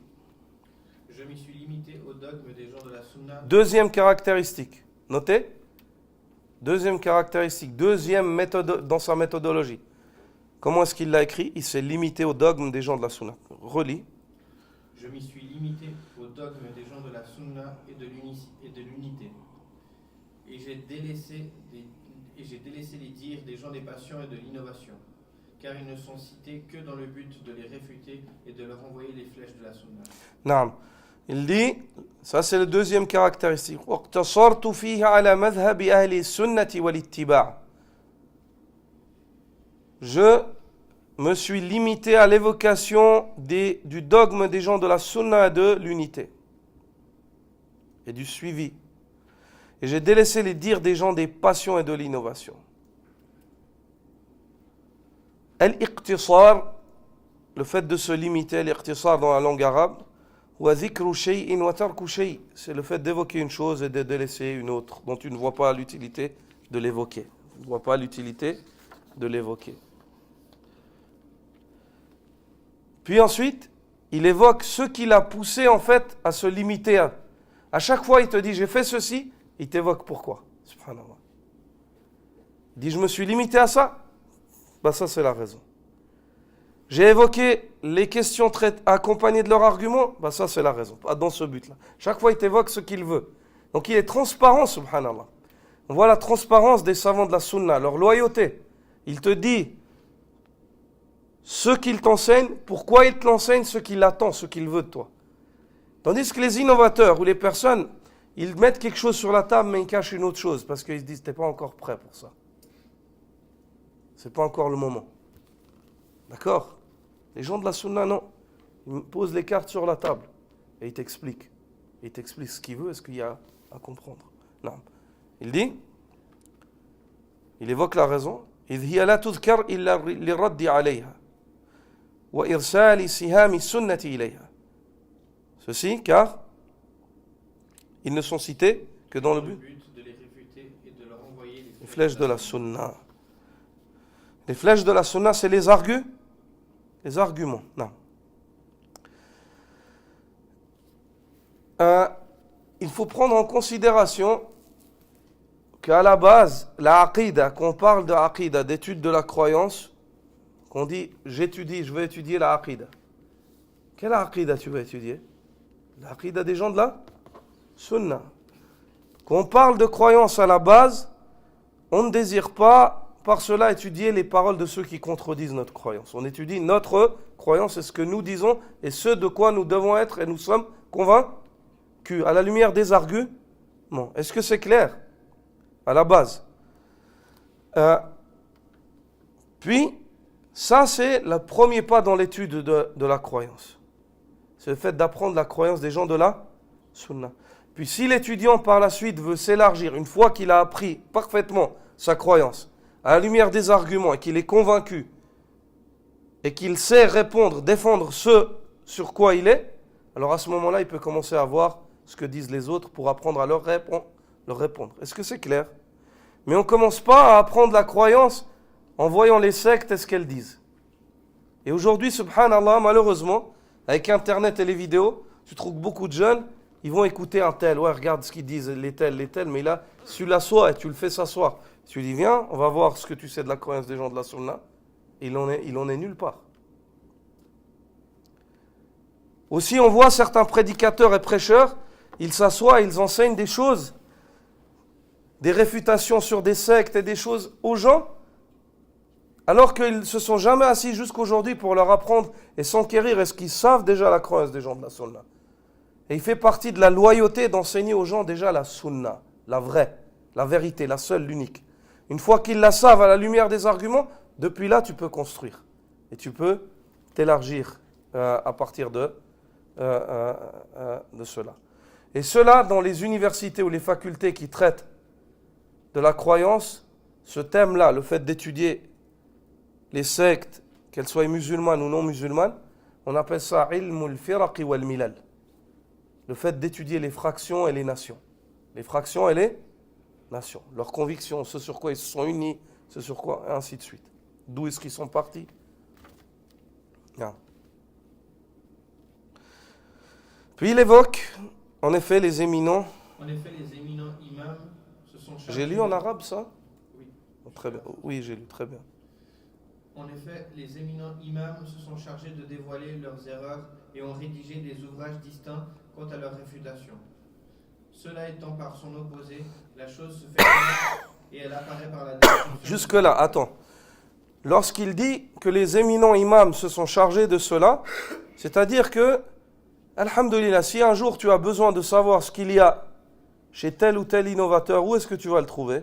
Je m'y suis limité au dogme des gens de la Sunna. Deuxième caractéristique, notez. Deuxième caractéristique, deuxième méthode dans sa méthodologie. Comment est-ce qu'il l'a écrit? Il s'est limité au dogme des gens de la Sunna. Relis. Je m'y suis limité au dogme des gens de la Sunna et de l'unité. Et j'ai délaissé les dires des gens des passions et de l'innovation, car ils ne sont cités que dans le but de les réfuter et de leur envoyer les flèches de la Sunna. Naam. Il dit, ça c'est le deuxième caractéristique. وَاقْتَصَرْتُ فِيهَا عَلَى مَذْهَبِ أَهْلِ السُنَّةِ وَالِاتِّبَاعِ. Je me suis limité à l'évocation du dogme des gens de la Sunna et de l'unité et du suivi. Et j'ai délaissé les dires des gens des passions et de l'innovation. Al-iqtisar, le fait de se limiter, l'iqtisar dans la langue arabe, wa dhikru shay'in wa tarku shay', c'est le fait d'évoquer une chose et de délaisser une autre, dont tu ne vois pas l'utilité de l'évoquer. ne voit pas l'utilité de l'évoquer. Puis ensuite, il évoque ce qui l'a poussé en fait à se limiter à. À chaque fois, il te dit, j'ai fait ceci, il t'évoque pourquoi. Subhanallah. Il dit, je me suis limité à ça. Ben ça, c'est la raison. J'ai évoqué les questions accompagnées de leurs arguments. Ben ça, c'est la raison. Dans ce but-là. Chaque fois, il t'évoque ce qu'il veut. Donc, il est transparent, subhanallah. On voit la transparence des savants de la sunna, leur loyauté. Il te dit ce qu'il t'enseigne, pourquoi il te l'enseigne, ce qu'il attend, ce qu'il veut de toi. Tandis que les innovateurs ou les personnes, ils mettent quelque chose sur la table, mais ils cachent une autre chose, parce qu'ils se disent, t'es pas encore prêt pour ça. C'est pas encore le moment. D'accord? Les gens de la sunna, non. Ils posent les cartes sur la table, et ils t'expliquent. Ils t'expliquent ce qu'ils veulent et ce qu'il y a à comprendre. Non. Il dit, il évoque la raison, إذ هي لا تذكر إلا للرد عليها وإرسال سهام السنة إليها. Ceci, car ils ne sont cités que dans le but de les réfuter et de leur envoyer les flèches de la sunna. Les flèches de la sunna, c'est les arguments. Non. Il faut prendre en considération qu'à la base, la aqida, qu'on parle de aqida, d'étude de la croyance, qu'on dit je veux étudier la aqida. Quelle aqida tu veux étudier? L'aqida des gens de la sunna. Quand on parle de croyance à la base, on ne désire pas par cela étudier les paroles de ceux qui contredisent notre croyance. On étudie notre croyance et ce que nous disons et ce de quoi nous devons être et nous sommes convaincus à la lumière des arguments. Est-ce que c'est clair? À la base. Puis, ça c'est le premier pas dans l'étude de la croyance. C'est le fait d'apprendre la croyance des gens de la sunna. Puis si l'étudiant par la suite veut s'élargir, une fois qu'il a appris parfaitement sa croyance, à la lumière des arguments et qu'il est convaincu, et qu'il sait répondre, défendre ce sur quoi il est, alors à ce moment-là, il peut commencer à voir ce que disent les autres pour apprendre à leur répondre. Est-ce que c'est clair? Mais on ne commence pas à apprendre la croyance en voyant les sectes et ce qu'elles disent. Et aujourd'hui, subhanallah, malheureusement, avec Internet et les vidéos, tu trouves beaucoup de jeunes, ils vont écouter un tel, ouais, regarde ce qu'ils disent, les tels, mais là, tu l'assois et tu le fais s'asseoir. Tu lui dis, viens, on va voir ce que tu sais de la croyance des gens de la sunna. Il en est nulle part. Aussi, on voit certains prédicateurs et prêcheurs, ils s'assoient, ils enseignent des choses, des réfutations sur des sectes et des choses aux gens, alors qu'ils ne se sont jamais assis jusqu'aujourd'hui pour leur apprendre et s'enquérir est-ce qu'ils savent déjà la croyance des gens de la sunna. Et il fait partie de la loyauté d'enseigner aux gens déjà la sunna, la vraie, la vérité, la seule, l'unique. Une fois qu'ils la savent à la lumière des arguments, depuis là tu peux construire. Et tu peux t'élargir à partir de cela. Et cela, dans les universités ou les facultés qui traitent de la croyance, ce thème-là, le fait d'étudier les sectes, qu'elles soient musulmanes ou non musulmanes, on appelle ça ilmul firaqi wal milal. Le fait d'étudier les fractions et les nations. Les fractions et les nations. Leurs convictions, ce sur quoi ils se sont unis, ce sur quoi, et ainsi de suite. D'où est-ce qu'ils sont partis? Non. Puis il évoque, en effet, les éminents. En effet, les éminents imams se sont chargés. J'ai lu en arabe ça? Oui. Très bien. Oui, j'ai lu très bien. En effet, les éminents imams se sont chargés de dévoiler leurs erreurs et ont rédigé des ouvrages distincts quant à leur réfutation. Cela étant par son opposé, la chose se fait connaître et elle apparaît par la description. Jusque-là, attends. Lorsqu'il dit que les éminents imams se sont chargés de cela, c'est-à-dire que, alhamdoulilah, si un jour tu as besoin de savoir ce qu'il y a chez tel ou tel innovateur, où est-ce que tu vas le trouver?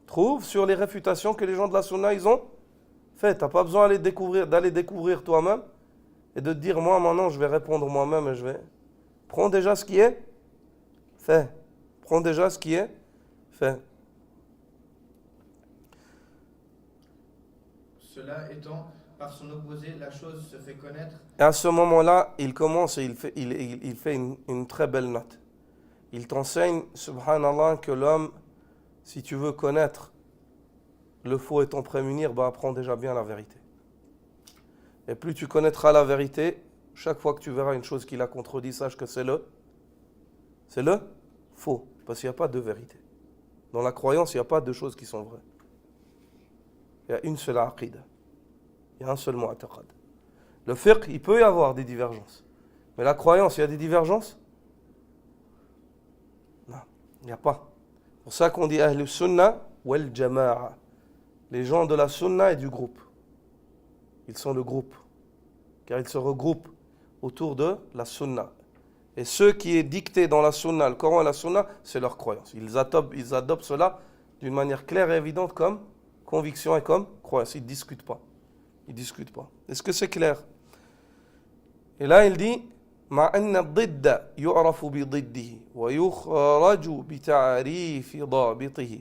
Trouve sur les réfutations que les gens de la sunna ils ont fait. Tu n'as pas besoin d'aller découvrir toi-même et de te dire, moi maintenant je vais répondre moi-même et je vais... Prends déjà ce qui est fait. Prends déjà ce qui est fait. Cela étant, par son opposé, la chose se fait connaître. Et à ce moment-là, il commence et il fait une très belle note. Il t'enseigne, subhanallah, que l'homme, si tu veux connaître le faux et t'en prémunir, apprends déjà bien la vérité. Et plus tu connaîtras la vérité, chaque fois que tu verras une chose qui la contredit, sache que c'est le faux. Parce qu'il n'y a pas de vérité. Dans la croyance, il n'y a pas deux choses qui sont vraies. Il y a une seule aqida. Il y a un seul mu'taqad. Le fiqh, il peut y avoir des divergences. Mais la croyance, il y a des divergences? Non, il n'y a pas. C'est pour ça qu'on dit Ahl Sunnah wal Jama'a. Les gens de la Sunna et du groupe. Ils sont le groupe. Car ils se regroupent autour de la Sunna. Et ce qui est dicté dans la Sunna, le Coran et la Sunna, c'est leur croyance. Ils adoptent cela d'une manière claire et évidente comme conviction et comme croyance. Ils ne discutent pas. Ils ne discutent pas. Est-ce que c'est clair? Et là, il dit مع أن الضد يعرف بضده ويخرج بتعريف ضابطه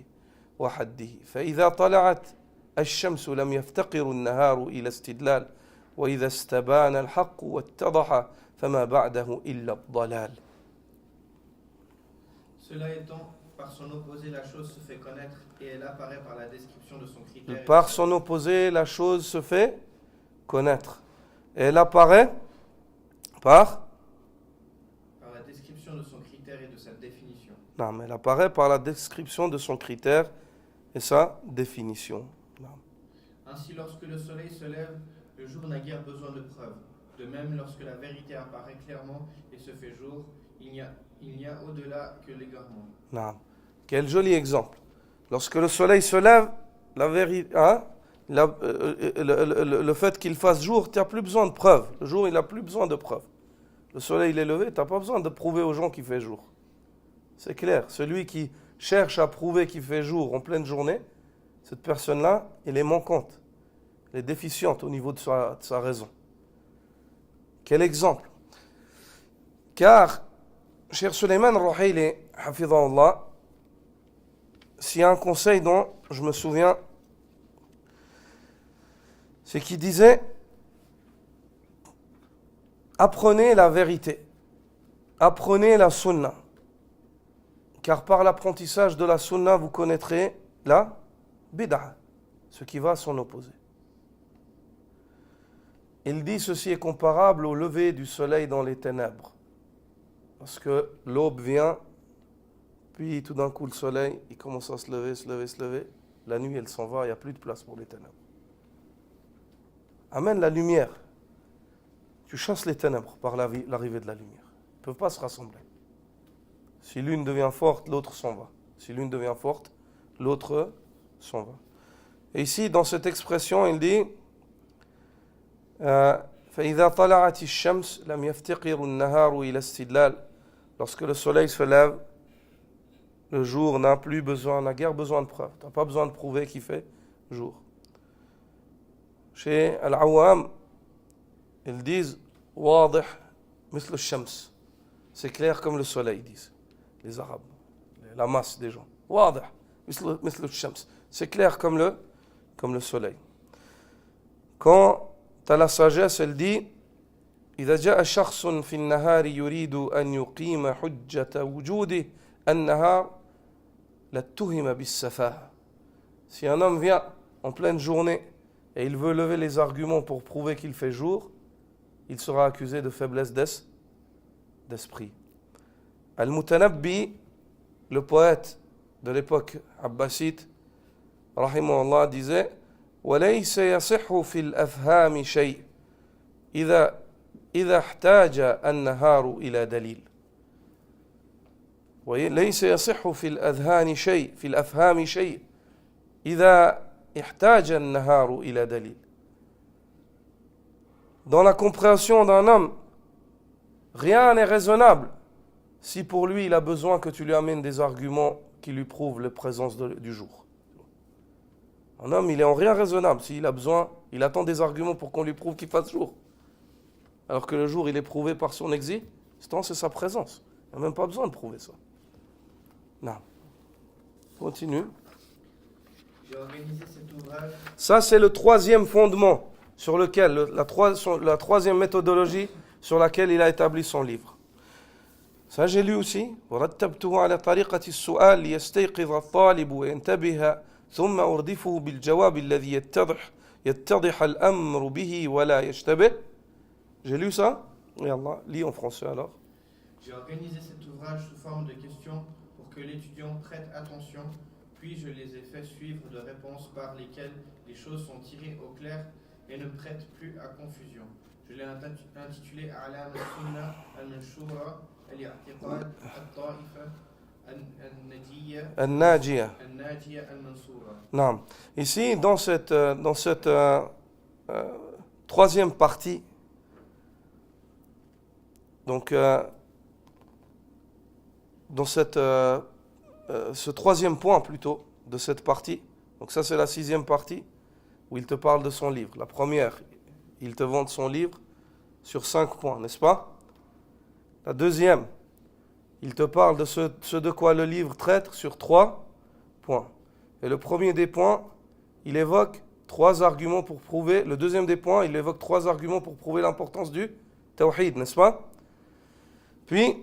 وحده فإذا طلعت الشمس لم يفتقر النهار إلى استدلال وإذا استبان الحق واتضح فما بعده إلا الضلال. Cela étant, par son opposé, la chose se fait connaître et elle apparaît par la description de son critère. Par son opposé, la chose se fait connaître. Et elle apparaît par la description de son critère et de sa définition. Non, mais elle apparaît par la description de son critère et sa définition. Non. Ainsi, lorsque le soleil se lève, le jour n'a guère besoin de preuves. De même, lorsque la vérité apparaît clairement et se fait jour, il n'y a au-delà que l'égarement. Non. Quel joli exemple. Lorsque le soleil se lève, la vérité, le fait qu'il fasse jour, tu n'as plus besoin de preuves. Le jour, il n'a plus besoin de preuves. Le soleil il est levé, tu n'as pas besoin de prouver aux gens qu'il fait jour. C'est clair. Celui qui cherche à prouver qu'il fait jour en pleine journée, cette personne-là, elle est manquante. Elle est déficiente au niveau de sa raison. Quel exemple? Car, cher Suleiman Ruhaili, hafidhahullah, s'il y a un conseil dont je me souviens, c'est qu'il disait apprenez la vérité, apprenez la sunna, car par l'apprentissage de la sunna, vous connaîtrez la bid'a, ce qui va à son opposé. Il dit ceci est comparable au lever du soleil dans les ténèbres, parce que l'aube vient, puis tout d'un coup le soleil, il commence à se lever, la nuit elle s'en va, il n'y a plus de place pour les ténèbres. Amène la lumière. Tu chasses les ténèbres par l'arrivée de la lumière. Ils ne peuvent pas se rassembler. Si l'une devient forte, l'autre s'en va. Si l'une devient forte, l'autre s'en va. Et ici, dans cette expression, il dit فَإِذَا طَلَعَتِ الشَّمْسِ لَمْ يَفْتَقِرُ النَّهَارُ إِلَى استدلال. Lorsque le soleil se lève, le jour n'a guère besoin de preuves. Tu n'as pas besoin de prouver qu'il fait jour. Chez Al-Awwam, ils disent واضح مثل الشمس. C'est clair comme le soleil, disent les Arabes, la masse des gens. واضح مثل الشمس. C'est clair comme le soleil. Quand tu as la sagesse, elle dit إذا جاء شخص في النهار يريد أن يقيم حجة وجوده النهار لاتهم بالسفاهة. Si un homme vient en pleine journée et il veut lever les arguments pour prouver qu'il fait jour, il sera accusé de faiblesse d'esprit. Al-Mutanabbi, le poète de l'époque abbasside, rahimahullah, disait وَلَيْسَ يَصِحُّ فِي الْأَفْهَامِ شَيْءٍ إِذَا احْتَاجَ النَّهَارُ إِلَى دَلِيلٍ. وليس يصح في الأفهام شيء إذا احتاج النهار إلى دليل. Dans la compréhension d'un homme, rien n'est raisonnable si pour lui il a besoin que tu lui amènes des arguments qui lui prouvent la présence du jour. Un homme, il est en rien raisonnable s'il a besoin, il attend des arguments pour qu'on lui prouve qu'il fasse jour. Alors que le jour, il est prouvé par son existence, c'est sa présence. Il n'y a même pas besoin de prouver ça. Non. Continue. J'ai organisé cet ouvrage. Ça, c'est le troisième fondement sur lequel, la troisième méthodologie sur laquelle il a établi son livre. Ça, j'ai lu aussi. وَرَتَّبْتُهُ عَلَى طَرِيقَةِ السُّؤَالِ لِيَسْتَيْقِظَ الطَّالِبُ وَيَنْتَبِهَ ثم أردفه بالجواب الذي يتضح الأمر به ولا يشتبه. J'ai lu ça? Oui, Allah, lis en français alors. J'ai organisé cet ouvrage sous forme de questions pour que l'étudiant prête attention, puis je les ai fait suivre de réponses par lesquelles les choses sont tirées au clair et ne prêtent plus à confusion. Je l'ai intitulé A'lam al-Sunnah al-Manshura al-I'tiqad al-Ta'ifa Al-Najiyah al-Mansura. Non. Ici, dans cette troisième partie, donc dans ce troisième point plutôt de cette partie, donc ça c'est la 6e partie où il te parle de son livre. La première, il te vante son livre sur 5 points, n'est-ce pas? La deuxième, il te parle de ce de quoi le livre traite sur 3 points. Et le premier des points, il évoque 3 arguments pour prouver, le deuxième des points, il évoque 3 arguments pour prouver l'importance du tawhid, n'est-ce pas? Puis,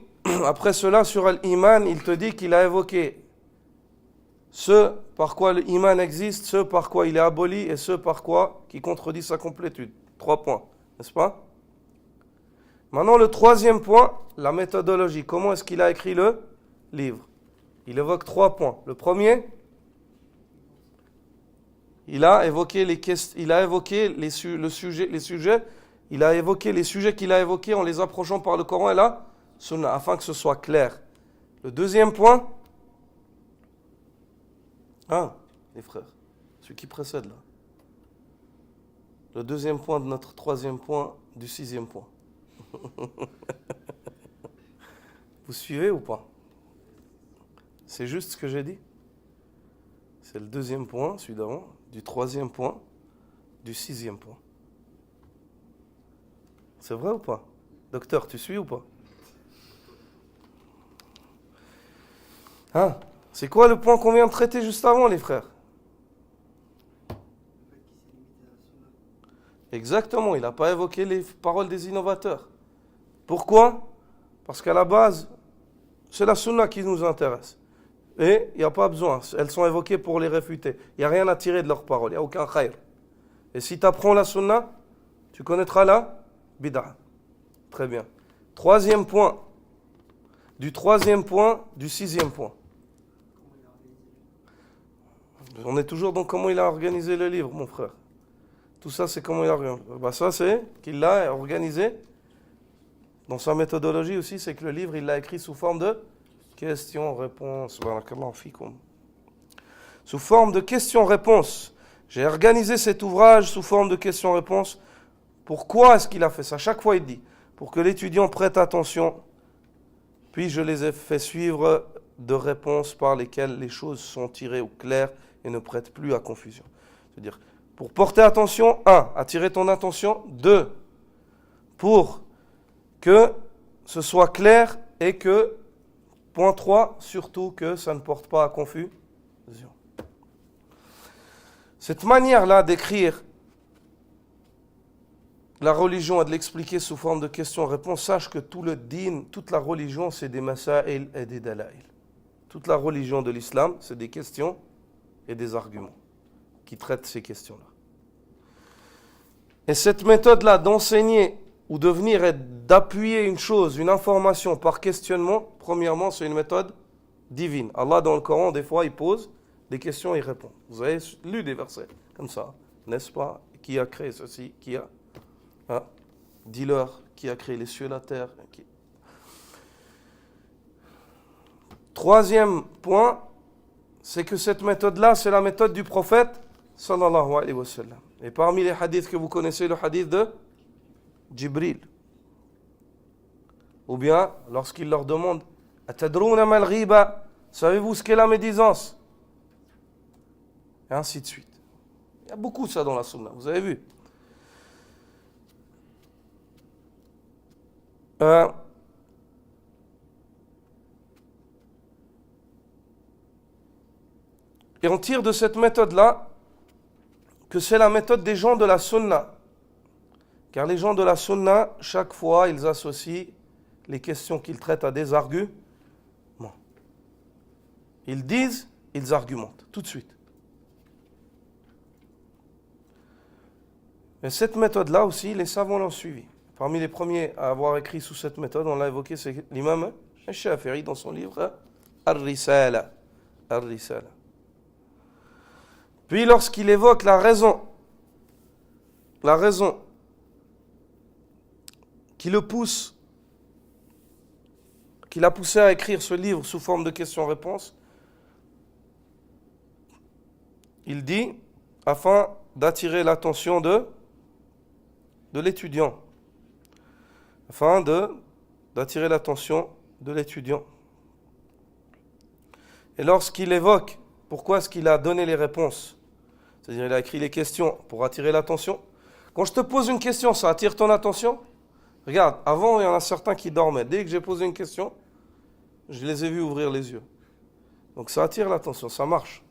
après cela, sur l'iman, il te dit qu'il a évoqué ce par quoi l'iman existe, ce par quoi il est aboli et ce par quoi qui contredit sa complétude. 3 points, n'est-ce pas? Maintenant, le troisième point, la méthodologie. Comment est-ce qu'il a écrit le livre? Il évoque 3 points. Le premier, il a évoqué les sujets qu'il a évoqués en les approchant par le Coran et la Sunna, afin que ce soit clair. Le deuxième point, les frères, celui qui précède là. Le deuxième point de notre troisième point du 6e point. Vous suivez ou pas? C'est juste ce que j'ai dit? C'est le deuxième point, celui d'avant, du troisième point, du 6e point. C'est vrai ou pas? Docteur, tu suis ou pas? C'est quoi le point qu'on vient de traiter juste avant, les frères? Exactement, il n'a pas évoqué les paroles des innovateurs. Pourquoi? Parce qu'à la base, c'est la sunna qui nous intéresse. Et il n'y a pas besoin, elles sont évoquées pour les réfuter. Il n'y a rien à tirer de leurs paroles, il n'y a aucun khayr. Et si tu apprends la sunna, tu connaîtras la bid'a. Très bien. Troisième point, du 6e point. On est toujours dans comment il a organisé le livre, mon frère. Tout ça, c'est comment il a organisé. Ça, c'est qu'il l'a organisé. Dans sa méthodologie aussi, c'est que le livre, il l'a écrit sous forme de questions-réponses. Sous forme de questions-réponses. J'ai organisé cet ouvrage sous forme de questions-réponses. Pourquoi est-ce qu'il a fait ça? Chaque fois, il dit, pour que l'étudiant prête attention, puis je les ai fait suivre de réponses par lesquelles les choses sont tirées au clair et ne prêtent plus à confusion. C'est-à-dire, pour porter attention, 1, attirer ton attention, 2, pour que ce soit clair et que, point 3, surtout que ça ne porte pas à confusion. Cette manière-là d'écrire la religion et de l'expliquer sous forme de questions-réponses, sache que tout le din, toute la religion, c'est des masail et des dalail. Toute la religion de l'islam, c'est des questions et des arguments qui traitent ces questions-là. Et cette méthode-là d'enseigner ou de venir et d'appuyer une chose, une information par questionnement, premièrement, c'est une méthode divine. Allah, dans le Coran, des fois, il pose des questions et il répond. Vous avez lu des versets comme ça, n'est-ce pas? Qui a créé ceci? Qui a... Dis-leur qui a créé les cieux et la terre. Troisième point, c'est que cette méthode-là, c'est la méthode du prophète sallallahu alayhi wa sallam. Et parmi les hadiths que vous connaissez, le hadith de Jibril. Ou bien, lorsqu'il leur demande Atadrouna mal ghiba, savez-vous ce qu'est la médisance? Et ainsi de suite. Il y a beaucoup de ça dans la sunna, vous avez vu. Et on tire de cette méthode-là que c'est la méthode des gens de la sunna. Car les gens de la sunna, chaque fois, ils associent les questions qu'ils traitent à des arguments. Ils disent, ils argumentent, tout de suite. Et cette méthode-là aussi, les savants l'ont suivie. Parmi les premiers à avoir écrit sous cette méthode, on l'a évoqué, c'est l'imam al-Shafi'i dans son livre Ar-Risala. Ar-Risala. Puis lorsqu'il évoque la raison qui le pousse, qui l'a poussé à écrire ce livre sous forme de questions-réponses, il dit, afin d'attirer l'attention de l'étudiant. Afin d'attirer l'attention de l'étudiant. Et lorsqu'il évoque pourquoi est-ce qu'il a donné les réponses, c'est-à-dire il a écrit les questions pour attirer l'attention. Quand je te pose une question, ça attire ton attention? Regarde, avant il y en a certains qui dormaient. Dès que j'ai posé une question, je les ai vus ouvrir les yeux. Donc ça attire l'attention, ça marche.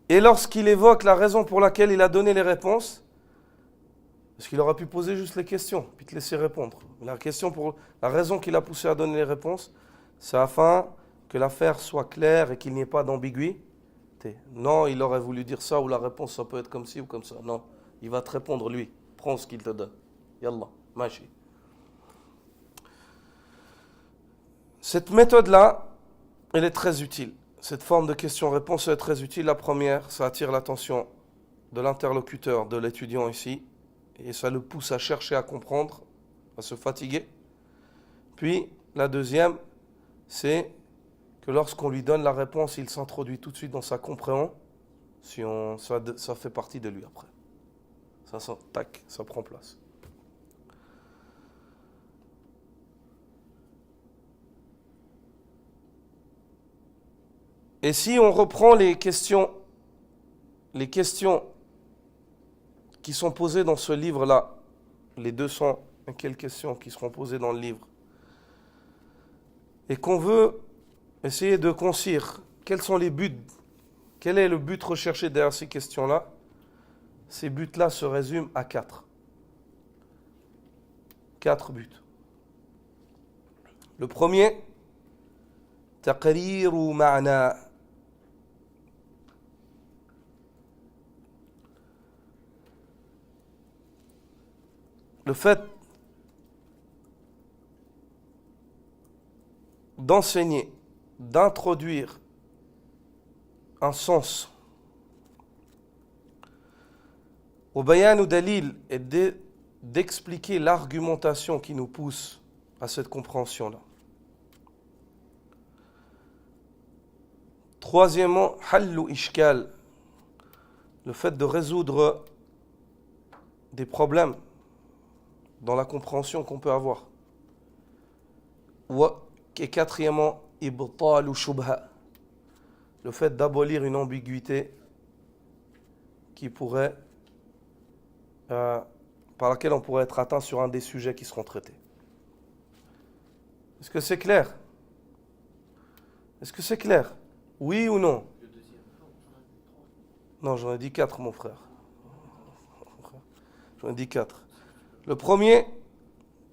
Et lorsqu'il évoque la raison pour laquelle il a donné les réponses, parce qu'il aurait pu poser juste les questions, puis te laisser répondre. La raison qu'il a poussé à donner les réponses, c'est afin que l'affaire soit claire et qu'il n'y ait pas d'ambiguïté. Non, il aurait voulu dire ça, ou la réponse, ça peut être comme ci ou comme ça. Non, il va te répondre lui. Prends ce qu'il te donne. Yallah, machi. Cette méthode-là, elle est très utile. Cette forme de question-réponse est très utile. La première, ça attire l'attention de l'interlocuteur, de l'étudiant ici, et ça le pousse à chercher à comprendre, à se fatiguer. Puis, la deuxième, c'est que lorsqu'on lui donne la réponse, il s'introduit tout de suite dans sa compréhension. Ça fait partie de lui après. Tac, ça prend place. Et si on reprend les questions qui sont posées dans ce livre-là, les 200 et quelques questions qui seront posées dans le livre, et qu'on veut essayer de concire quels sont les buts, quel est le but recherché derrière ces questions-là, ces buts-là se résument à 4. 4 buts. Le premier, taqriru ma'na. Le fait d'enseigner, d'introduire un sens au bayan ou dalil et d'expliquer l'argumentation qui nous pousse à cette compréhension-là. Troisièmement, hallu ishkal, le fait de résoudre des problèmes dans la compréhension qu'on peut avoir. Et quatrièmement, ibtal ou shubha, le fait d'abolir une ambiguïté qui pourrait, par laquelle on pourrait être atteint sur un des sujets qui seront traités. Est-ce que c'est clair? Est-ce que c'est clair? Oui ou non? Non, j'en ai dit 4, mon frère. J'en ai dit 4. Le premier,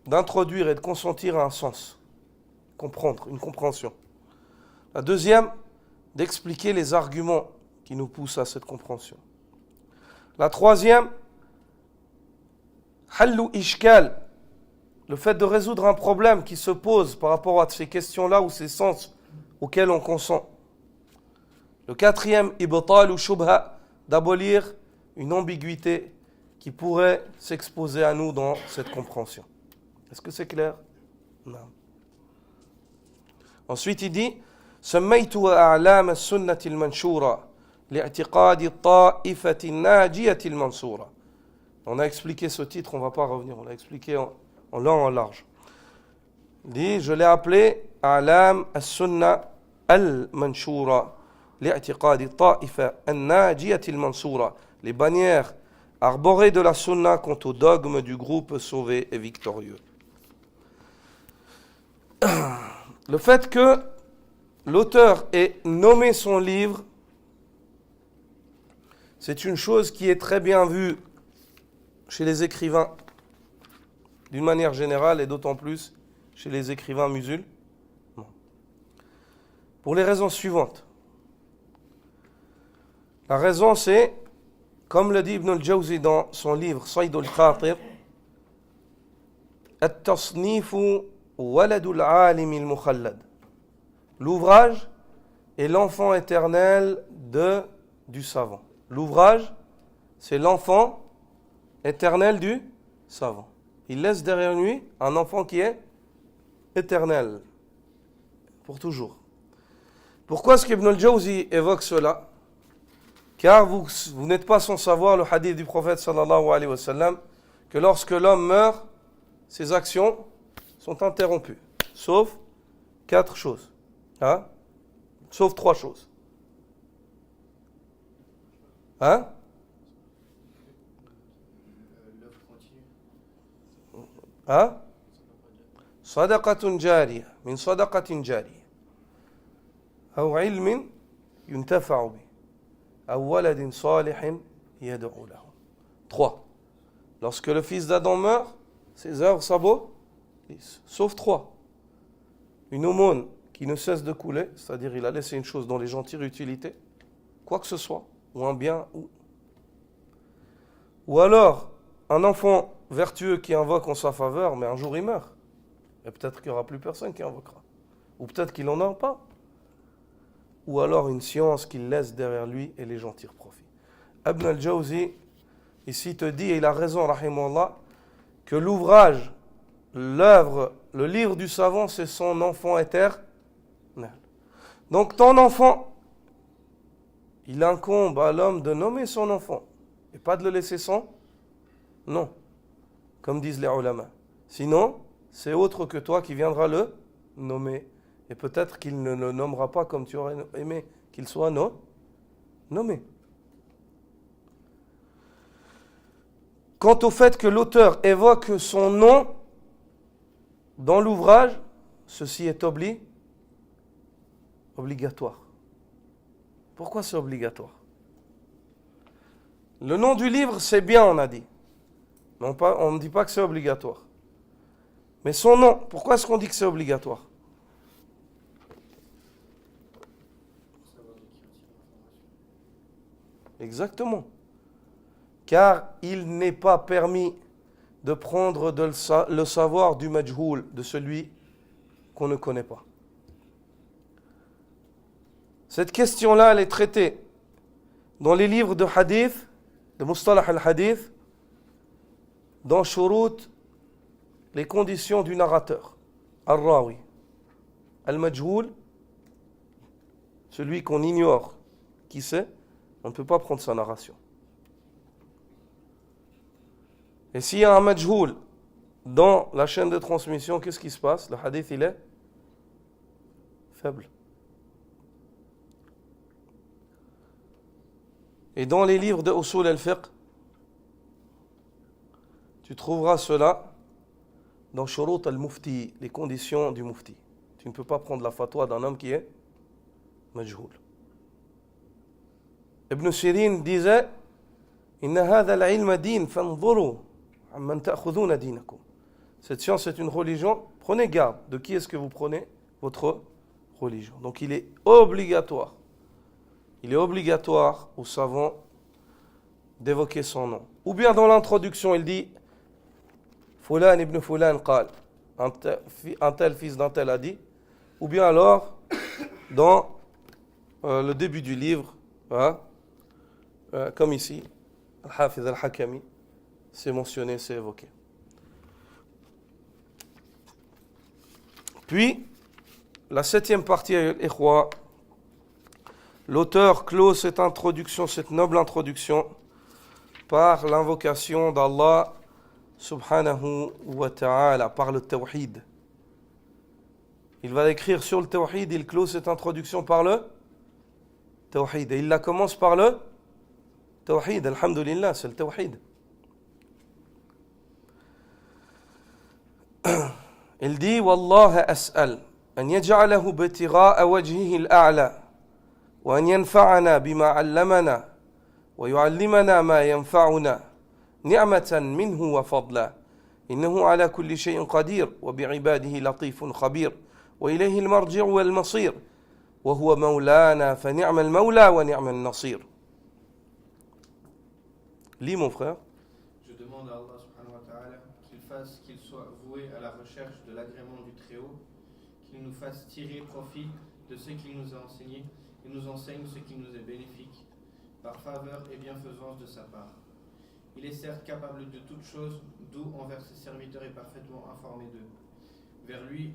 d'introduire et de consentir à un sens. Comprendre, une compréhension. La deuxième, d'expliquer les arguments qui nous poussent à cette compréhension. La troisième, hallu ishkal, le fait de résoudre un problème qui se pose par rapport à ces questions-là ou ces sens auxquels on consent. Le quatrième, ibtal ou shubha, d'abolir une ambiguïté qui pourrait s'exposer à nous dans cette compréhension. Est-ce que c'est clair? Non. Ensuite, il dit سميتها أعلام السنة المنشورة لاعتقاد الطائفة الناجية المنصورة. On a expliqué ce titre, on ne va pas revenir, on l'a expliqué en long en large. Il dit, je l'ai appelé أعلام السنة المنشورة لاعتقاد الطائفة الناجية المنصورة. Les bannières arborées de la sunna quant au dogme du groupe sauvé et victorieux. Le fait que l'auteur ait nommé son livre, c'est une chose qui est très bien vue chez les écrivains, d'une manière générale, et d'autant plus chez les écrivains musulmans. Pour les raisons suivantes. La raison, c'est comme le dit Ibn al-Jawzi dans son livre Sayd al-Khatir, At-tasnifu waladul alim al-mukhallad. L'ouvrage est l'enfant éternel du savant. L'ouvrage, c'est l'enfant éternel du savant. Il laisse derrière lui un enfant qui est éternel, pour toujours. Pourquoi est-ce qu'Ibn al-Jawzi évoque cela? Car vous n'êtes pas sans savoir le hadith du prophète sallallahu alayhi wa sallam, que lorsque l'homme meurt, ses actions sont interrompues, sauf 4 choses. Hein? Sauf 3 choses. Hein? L'œuvre continue. Hein? Sadaqatun jariyah, min sadaqatin jariyah. Ou ilmin yuntafa'u bi. Ou waladin salihin yad'u lahu. 3. Lorsque le fils d'Adam meurt, ses œuvres s'abolissent. Sauf 3. Une aumône qui ne cesse de couler, c'est-à-dire il a laissé une chose dont les gens tirent utilité, quoi que ce soit, ou un bien, ou alors un enfant vertueux qui invoque en sa faveur, mais un jour il meurt. Et peut-être qu'il n'y aura plus personne qui invoquera. Ou peut-être qu'il n'en a pas. Ou alors une science qu'il laisse derrière lui et les gens tirent profit. Ibn al-Jawzi, ici te dit, et il a raison, rahimahullah, que l'ouvrage, l'œuvre, le livre du savant, c'est son enfant éternel. Donc ton enfant, il incombe à l'homme de nommer son enfant, et pas de le laisser sans nom, comme disent les ulama. Sinon, c'est autre que toi qui viendra le nommer. Et peut-être qu'il ne le nommera pas comme tu aurais aimé qu'il soit nommé. Quant au fait que l'auteur évoque son nom dans l'ouvrage, ceci est obligatoire. Pourquoi c'est obligatoire? Le nom du livre, c'est bien, on a dit. Mais on ne dit pas que c'est obligatoire. Mais son nom, pourquoi est-ce qu'on dit que c'est obligatoire? Exactement. Car il n'est pas permis de prendre le savoir du majhoul, de celui qu'on ne connaît pas. Cette question-là, elle est traitée dans les livres de hadith, de Mustalah al-Hadith, dans Shurut, les conditions du narrateur, al-Rawi, al-Majhoul, celui qu'on ignore, qui sait, on ne peut pas prendre sa narration. Et s'il y a un majhoul dans la chaîne de transmission, qu'est-ce qui se passe? Le hadith, il est faible. Et dans les livres de Usul al-Fiqh, tu trouveras cela dans Shurut al-Mufti, les conditions du Mufti. Tu ne peux pas prendre la fatwa d'un homme qui est majhoul. Ibn Sirin disait Inna hadha al-ilma din fanzuru amman ta'khudhuna dinakum. Cette science est une religion, prenez garde de qui est-ce que vous prenez votre religion. Donc il est obligatoire aux savants d'évoquer son nom. Ou bien dans l'introduction, il dit Fulan ibn Fulan qal, un tel fils d'un tel a dit, ou bien alors dans le début du livre, hein, comme ici, Al-Hafiz al-Hakami, c'est mentionné, c'est évoqué. Puis, la 7e partie, Ikhwa, l'auteur clôt cette introduction, cette noble introduction, par l'invocation d'Allah subhanahu wa ta'ala, par le tawhid. Il va écrire sur le tawhid, il clôt cette introduction par le tawhid. Et il la commence par le tawhid, alhamdulillah, c'est le tawhid. Il dit Wallah as'al an yaj'alahu btigha'a wajhihi al-a'la wa an yanfa'ana bima 'allamana wa yu'allimana ma yanfa'una ni'matan minhu wa fadla innahu 'ala kulli shay'in qadir wa bi'ibadihi latifun khabir wa ilayhi al-marji'u wal masir wa huwa mawlana fa ni'mal mawla wa ni'mal nasir. Lis mon frère. Je demande à Allah subhanahu wa ta'ala qu'il soit voué à la recherche de l'agrément du Très-Haut, qu'il nous fasse tirer profit de ce qu'il nous a enseigné et nous enseigne ce qui nous est bénéfique, par faveur et bienfaisance de sa part. Il est certes capable de toutes choses, d'où envers ses serviteurs est parfaitement informé d'eux. Vers lui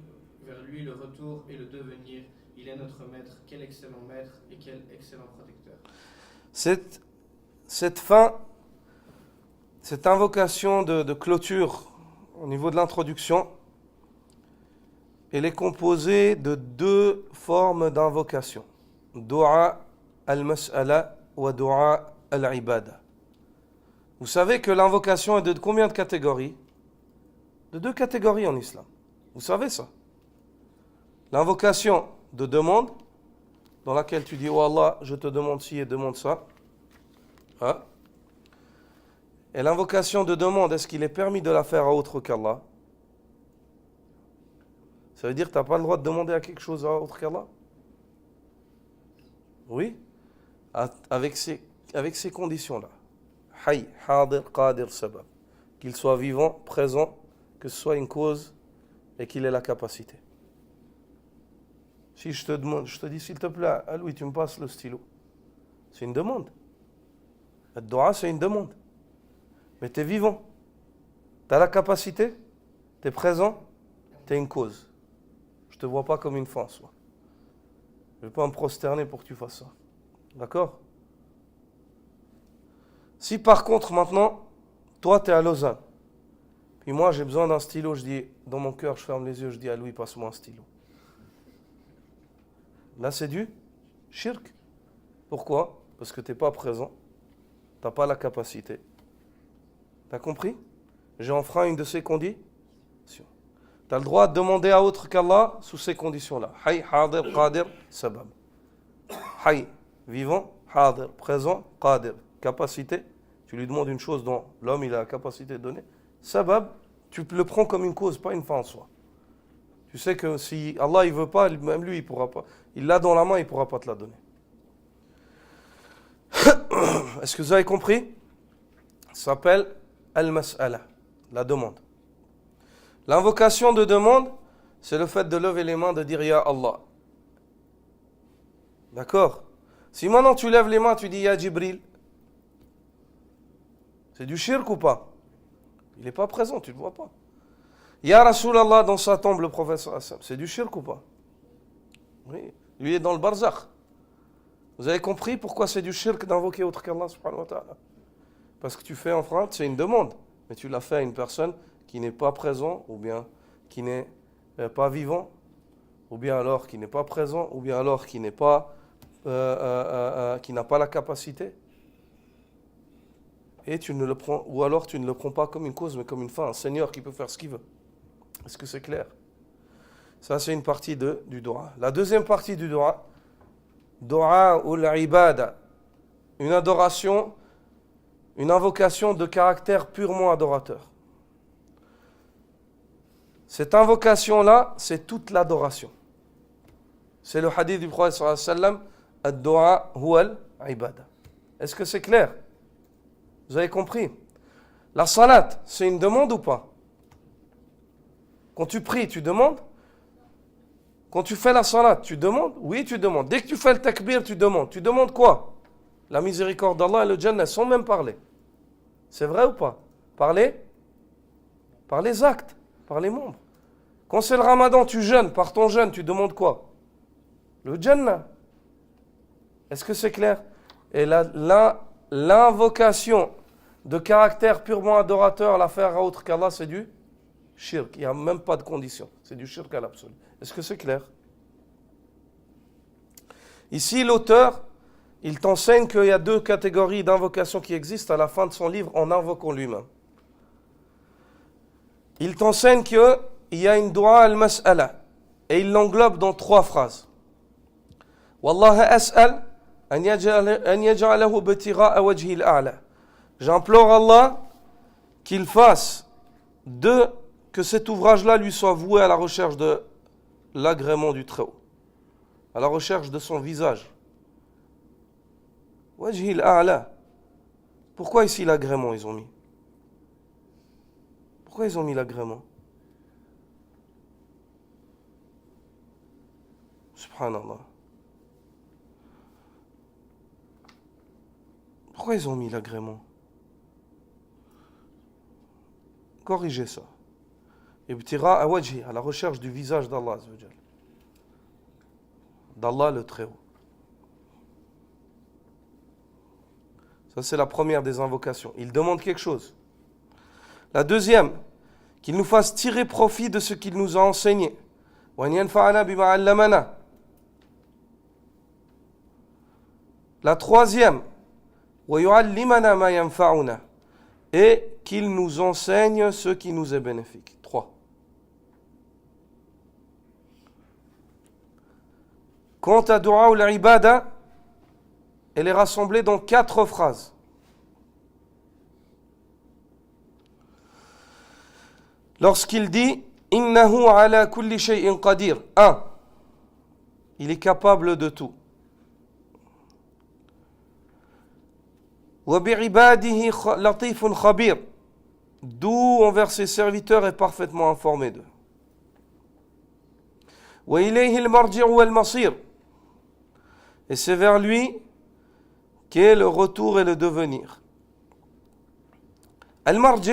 le retour et le devenir, il est notre maître, quel excellent maître et quel excellent protecteur. Cette fin, cette invocation de clôture au niveau de l'introduction, elle est composée de deux formes d'invocation. Dua al-mas'ala wa dua al-ibada. Vous savez que l'invocation est de combien de catégories? De deux catégories en islam. Vous savez ça? L'invocation de demande, dans laquelle tu dis « Oh Allah, je te demande ci et demande ça. Hein » Et l'invocation de demande, est-ce qu'il est permis de la faire à autre qu'Allah? Ça veut dire que tu n'as pas le droit de demander à quelque chose à autre qu'Allah? Oui, avec ces conditions-là. Hayy, hadir, qadir, sabab. Qu'il soit vivant, présent, que ce soit une cause et qu'il ait la capacité. Si je te dis s'il te plaît, Aloui, tu me passes le stylo. C'est une demande. Le dua, c'est une demande. Mais tu es vivant. Tu as la capacité, tu es présent, tu es une cause. Je ne te vois pas comme une fin en soi. Je ne vais pas me prosterner pour que tu fasses ça. D'accord? Si par contre maintenant, toi tu es à Lausanne, puis moi j'ai besoin d'un stylo, je dis, dans mon cœur je ferme les yeux, je dis à Louis, passe-moi un stylo. Là c'est du shirk. Pourquoi? Parce que tu n'es pas présent, tu n'as pas la capacité. Tu as compris? J'ai enfreint une de ces conditions. Tu as le droit de demander à autre qu'Allah sous ces conditions-là. Hayy, hadir, qadir, sabab. Hayy, vivant, hadir, présent, qadir. Capacité, tu lui demandes une chose dont l'homme il a la capacité de donner. Sabab, tu le prends comme une cause, pas une fin en soi. Tu sais que si Allah il veut pas, même lui il pourra pas. Il l'a dans la main, il pourra pas te la donner. Est-ce que vous avez compris? Ça s'appelle al-mas'ala, la demande. L'invocation de demande, c'est le fait de lever les mains, de dire Ya Allah. D'accord? Si maintenant tu lèves les mains, tu dis Ya Jibril, c'est du shirk ou pas? Il n'est pas présent, tu ne le vois pas. Ya Rasulallah dans sa tombe, le prophète, c'est du shirk ou pas? Oui, lui est dans le barzakh. Vous avez compris pourquoi c'est du shirk d'invoquer autre qu'Allah subhanahu wa ta'ala? Parce que tu fais enfreinte, c'est une demande, mais tu l'as fait à une personne qui n'est pas présent, ou bien qui n'est pas vivant, ou bien alors qui n'est pas présent, ou bien alors qui n'est pas, qui n'a pas la capacité. Et tu ne le prends, ou alors tu ne le prends pas comme une cause, mais comme une fin, un Seigneur qui peut faire ce qu'il veut. Est-ce que c'est clair? Ça, c'est une partie du dua. La deuxième partie du dua, dua ou l'ibada, une adoration, une invocation de caractère purement adorateur. Cette invocation-là, c'est toute l'adoration. C'est le hadith du prophète sallallahu alayhi wa sallam, ad-dua huwa al-ibada. Est-ce que c'est clair? Vous avez compris? La salat, c'est une demande ou pas? Quand tu pries, tu demandes? Quand tu fais la salat, tu demandes? Oui, tu demandes. Dès que tu fais le takbir, tu demandes. Tu demandes quoi? La miséricorde d'Allah et le Jannah, sans même parler. C'est vrai ou pas? Parler? Par les actes, par les membres. Quand c'est le ramadan, tu jeûnes. Par ton jeûne, tu demandes quoi? Le Jannah. Est-ce que c'est clair? Et l'invocation de caractère purement adorateur, l'affaire à autre qu'Allah, c'est du shirk. Il n'y a même pas de condition. C'est du shirk à l'absolu. Est-ce que c'est clair? Ici, l'auteur, il t'enseigne qu'il y a deux catégories d'invocation qui existent à la fin de son livre en invoquant lui-même. Il t'enseigne qu'il y a une dua al-mas'ala et il l'englobe dans 3 phrases. Wallahi as'al an yaj'alahu btigha'a wajhi al-a'la. J'implore Allah qu'il fasse que cet ouvrage-là lui soit voué à la recherche de l'agrément du Très-Haut, à la recherche de son visage. Wajhi al-a'la, Pourquoi ici l'agrément ils ont mis? Pourquoi ils ont mis l'agrément? Subhanallah. Pourquoi ils ont mis l'agrément? Corrigez ça. Ibtira awajhi, à la recherche du visage d'Allah Azza wa Jal. D'Allah le Très-Haut. Ça c'est la première des invocations. Il demande quelque chose. La deuxième, qu'il nous fasse tirer profit de ce qu'il nous a enseigné. Wa an yanfa'ana bima 'allamana. La troisième, wa yu'allimana ma yanfa'una, et qu'il nous enseigne ce qui nous est bénéfique. 3. Quant à Dua al-Ibada, elle est rassemblée dans 4 phrases. Lorsqu'il dit Innahu ala kulli shay'in qadir. 1. Il est capable de tout. Wa bi'ibadihi latifun khabir. D'où envers ses serviteurs est parfaitement informé d'eux. Wa ilayhi al-marji'u wal-masir. Et c'est vers lui qu'est le retour et le devenir. Al-marji'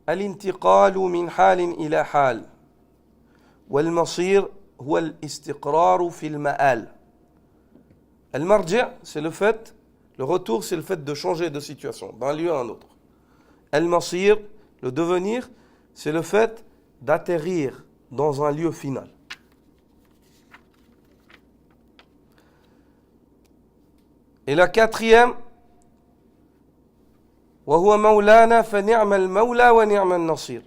al-intiqalu min halin ila hal. Wal-masir huwa al-istiqraru fil ma'al. Al-marji' c'est le fait, le retour c'est le fait de changer de situation d'un lieu à un autre. Al-masir, le devenir, c'est le fait d'atterrir dans un lieu final. Et la quatrième, وَهُوَ مَوْلَانَا فَنِعْمَ الْمَوْلَى وَنِعْمَ النَّصِيرُ.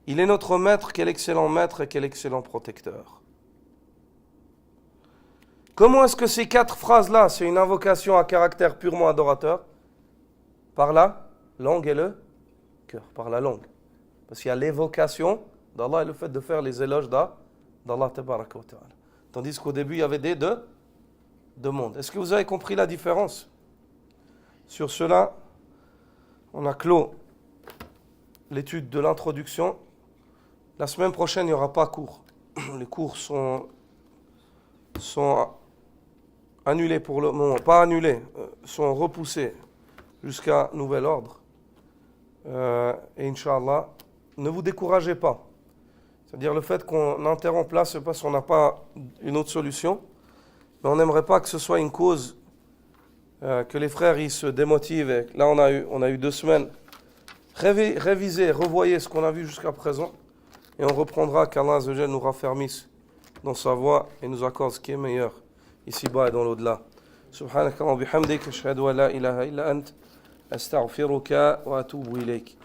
Il est notre maître, quel excellent maître et quel excellent protecteur. Comment est-ce que ces 4 phrases-là, c'est une invocation à caractère purement adorateur? Par la langue et le cœur, par la langue. Parce qu'il y a l'évocation d'Allah et le fait de faire les éloges d'Allah tabaraka wa ta'ala. Tandis qu'au début, il y avait des demandes. Est-ce que vous avez compris la différence? Sur cela, on a clos l'étude de l'introduction. La semaine prochaine, il n'y aura pas cours. Les cours sont annulés pour le moment. Pas annulés, sont repoussés jusqu'à nouvel ordre. Et Inch'Allah, ne vous découragez pas. C'est-à-dire le fait qu'on interrompt là, c'est parce qu'on n'a pas une autre solution. Mais on n'aimerait pas que ce soit une cause que les frères ils se démotivent. Et là, on a eu 2 semaines. Révisez, revoyez ce qu'on a vu jusqu'à présent. Et on reprendra qu'Allah Azza wa Jal nous raffermisse dans sa voie et nous accorde ce qui est meilleur ici-bas et dans l'au-delà. Subhanaka wa bihamdik, ashhadu an la ilaha illa ant, astaghfiruka wa atubu ilayk.